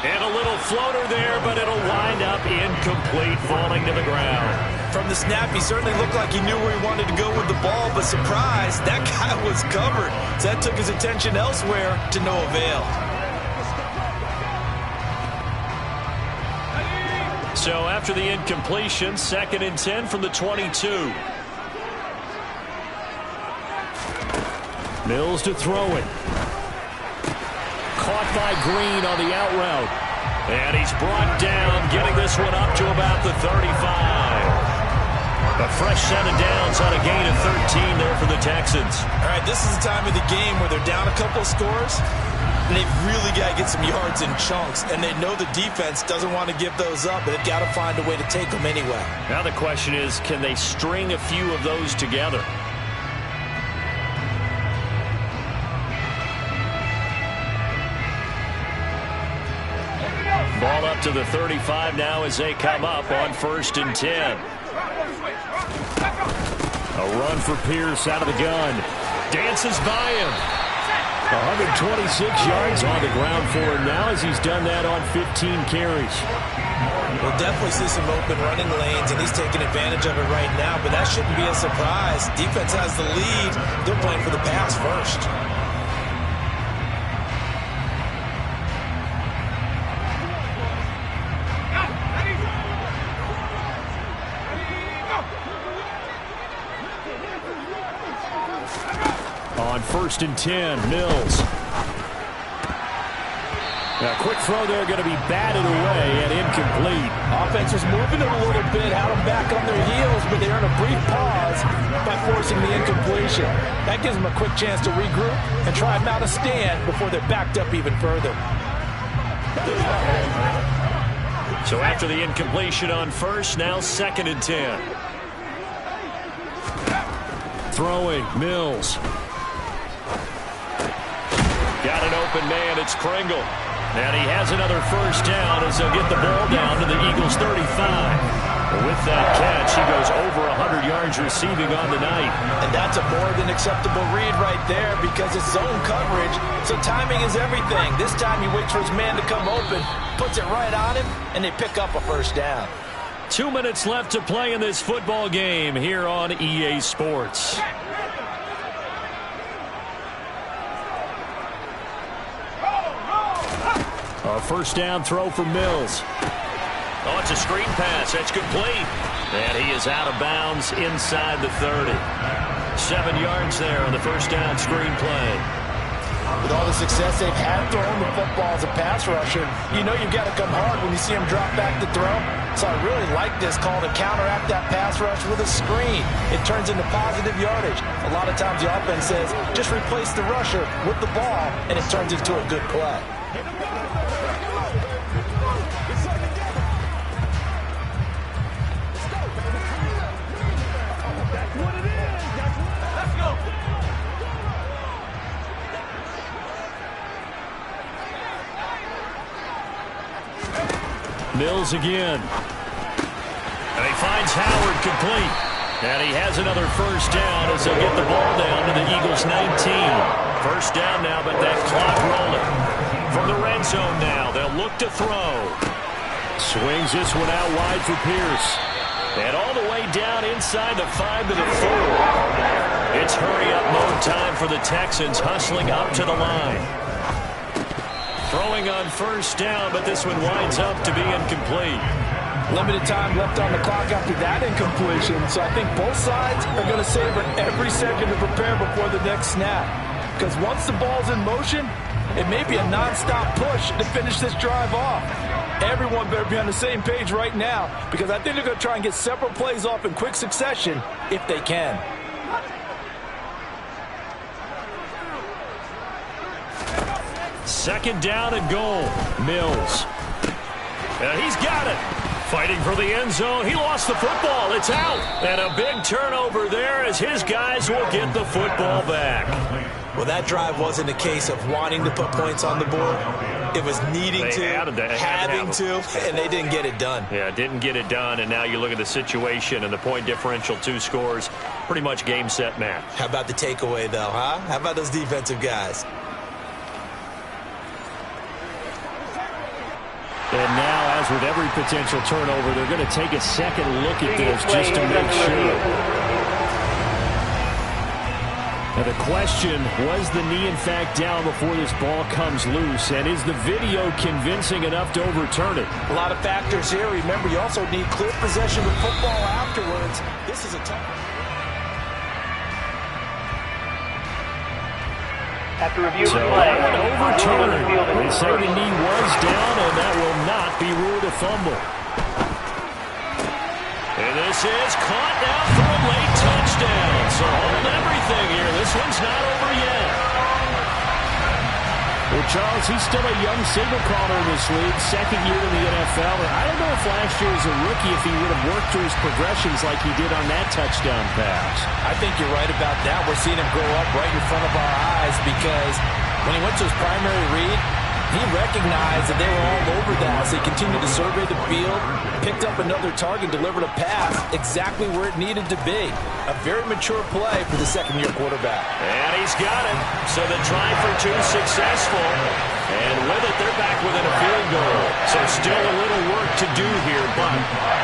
And a little floater there, but it'll wind up incomplete, falling to the ground. From the snap, he certainly looked like he knew where he wanted to go with the ball, but surprise, that guy was covered. So that took his attention elsewhere to no avail. So after the incompletion, 2nd and 10 from the 22. Mills to throw it. Caught by Green on the out route. And he's brought down, getting this one up to about the 35. A fresh set of downs on a gain of 13 there for the Texans. All right, this is the time of the game where they're down a couple of scores, and they've really got to get some yards in chunks, and they know the defense doesn't want to give those up, but they've got to find a way to take them anyway. Now the question is, can they string a few of those together? Ball up to the 35 now as they come up on 1st and 10. A run for Pierce out of the gun. Dances by him. 126 yards on the ground for him now as he's done that on 15 carries. We'll definitely see some open running lanes, and he's taking advantage of it right now, but that shouldn't be a surprise. Defense has the lead. They're playing for the pass first. On 1st and 10, Mills. A quick throw there, going to be batted away and incomplete. Offense was moving it a little bit, had them back on their heels, but they earn a brief pause by forcing the incompletion. That gives them a quick chance to regroup and try and mount a stand before they're backed up even further. So after the incompletion on 1st, now 2nd and 10. Throwing, Mills. Got an open man, it's Kringle. And he has another 1st down as they'll get the ball down to the Eagles' 35. With that catch, he goes over 100 yards receiving on the night. And that's a more than acceptable read right there because it's zone coverage, so timing is everything. This time he waits for his man to come open, puts it right on him, and they pick up a 1st down. 2 minutes left to play in this football game here on EA Sports. A 1st down throw for Mills. Oh, it's a screen pass. That's complete. And he is out of bounds inside the 30. 7 yards there on the 1st down screen play. With all the success they've had throwing the football as a pass rusher, you know you've got to come hard when you see him drop back to throw. So I really like this call to counteract that pass rush with a screen. It turns into positive yardage. A lot of times the offense says, just replace the rusher with the ball, and it turns into a good play. Mills again. And he finds Howard complete. And he has another 1st down as they'll get the ball down to the Eagles' 19. 1st down now, but that clock rolling. From the red zone now, they'll look to throw. Swings this one out wide for Pierce. And all the way down inside the 5 to the 4. It's hurry-up mode time for the Texans, hustling up to the line. Throwing on 1st down, but this one winds up to be incomplete. Limited time left on the clock after that incompletion, so I think both sides are going to savor every second to prepare before the next snap. Because once the ball's in motion, it may be a non-stop push to finish this drive off. Everyone better be on the same page right now, because I think they're going to try and get several plays off in quick succession if they can. Second down and goal. Mills. And he's got it. Fighting for the end zone. He lost the football. It's out. And a big turnover there as his guys will get the football back. Well, that drive wasn't a case of wanting to put points on the board. It was needing to, having to, and they didn't get it done. Yeah, didn't get it done, and now you look at the situation and the point differential, 2 scores, pretty much game, set, match. How about the takeaway, though, huh? How about those defensive guys? And now, as with every potential turnover, they're going to take a second look at this just to make sure. Now the question, was the knee in fact down before this ball comes loose? And is the video convincing enough to overturn it? A lot of factors here. Remember, you also need clear possession of the football afterwards. This is a tough... After review so play, an overturn. They say the knee was down, and that will not be ruled a fumble. And this is caught now for a late touchdown. So hold everything here. This one's not over yet. Well, Charles, he's still a young signal caller in this league, 2nd year in the NFL. And I don't know if last year as a rookie, if he would have worked through his progressions like he did on that touchdown pass. I think you're right about that. We're seeing him grow up right in front of our eyes because when he went to his primary read, He recognized that they were all over that as they continued to survey the field, picked up another target, delivered a pass exactly where it needed to be. A very mature play for the second-year quarterback. And he's got it. So the try for two successful. And with it, they're back within a field goal. So still a little work to do here, but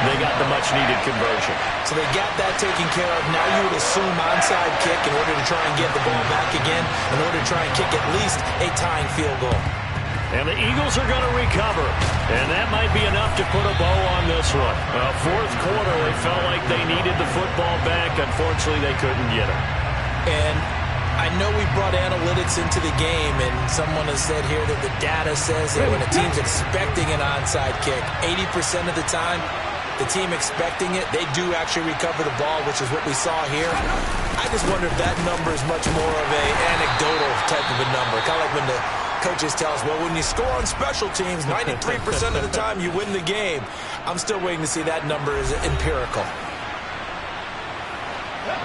they got the much-needed conversion. So they got that taken care of. Now you would assume onside kick in order to try and get the ball back again, in order to try and kick at least a tying field goal. And the Eagles are going to recover. And that might be enough to put a bow on this one. Fourth quarter, they felt like they needed the football back. Unfortunately, they couldn't get it. And I know we brought analytics into the game, and someone has said here that the data says that when a team's expecting an onside kick, 80% of the time, the team expecting it, they do actually recover the ball, which is what we saw here. I just wonder if that number is much more of an anecdotal type of a number. Kind of like when the coaches tell us, well, when you score on special teams, 93% of the time you win the game. I'm still waiting to see that number is empirical.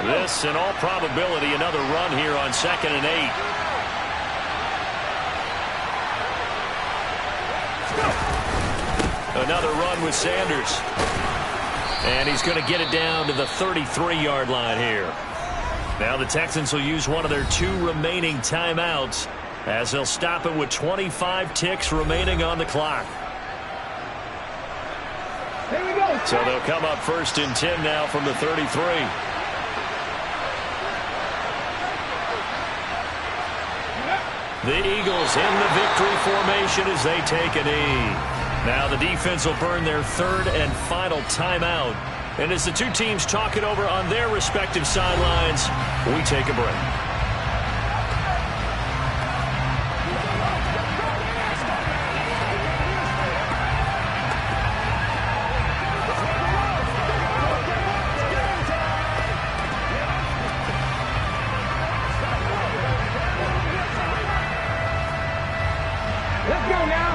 This, in all probability, another run here on 2nd and 8. Another run with Sanders. And he's going to get it down to the 33-yard line here. Now the Texans will use one of their 2 remaining timeouts as they'll stop it with 25 ticks remaining on the clock. Here we go. So they'll come up 1st and 10 now from the 33. The Eagles in the victory formation as they take a knee. Now the defense will burn their 3rd and final timeout. And as the two teams talk it over on their respective sidelines, we take a break. Let's go now.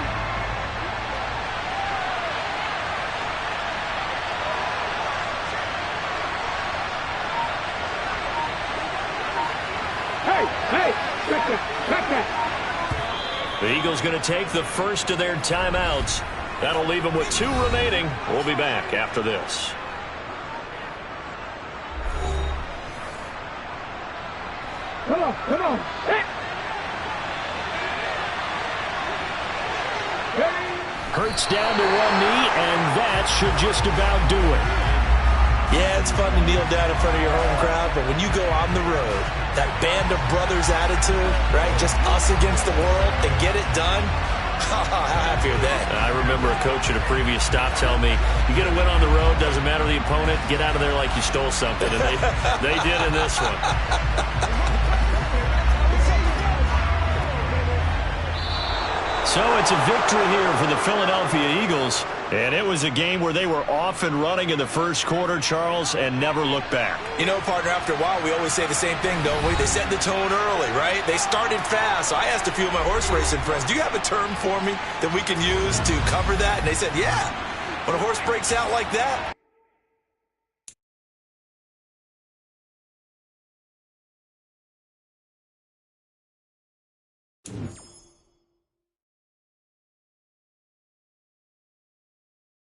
Hey, check that. The Eagles going to take the first of their timeouts. That'll leave them with 2 remaining. We'll be back after this. Come on. Hey. Hurts down to one knee, and that should just about do it. Yeah, it's fun to kneel down in front of your home crowd, but when you go on the road, that band of brothers attitude, right, just us against the world, and get it done, how happy are they? I remember a coach at a previous stop telling me, you get a win on the road, doesn't matter the opponent, get out of there like you stole something, and they did in this one. So it's a victory here for the Philadelphia Eagles. And it was a game where they were off and running in the first quarter, Charles, and never looked back. You know, partner, after a while, we always say the same thing, don't we? They set the tone early, right? They started fast. So I asked a few of my horse racing friends, do you have a term for me that we can use to cover that? And they said, yeah. When a horse breaks out like that.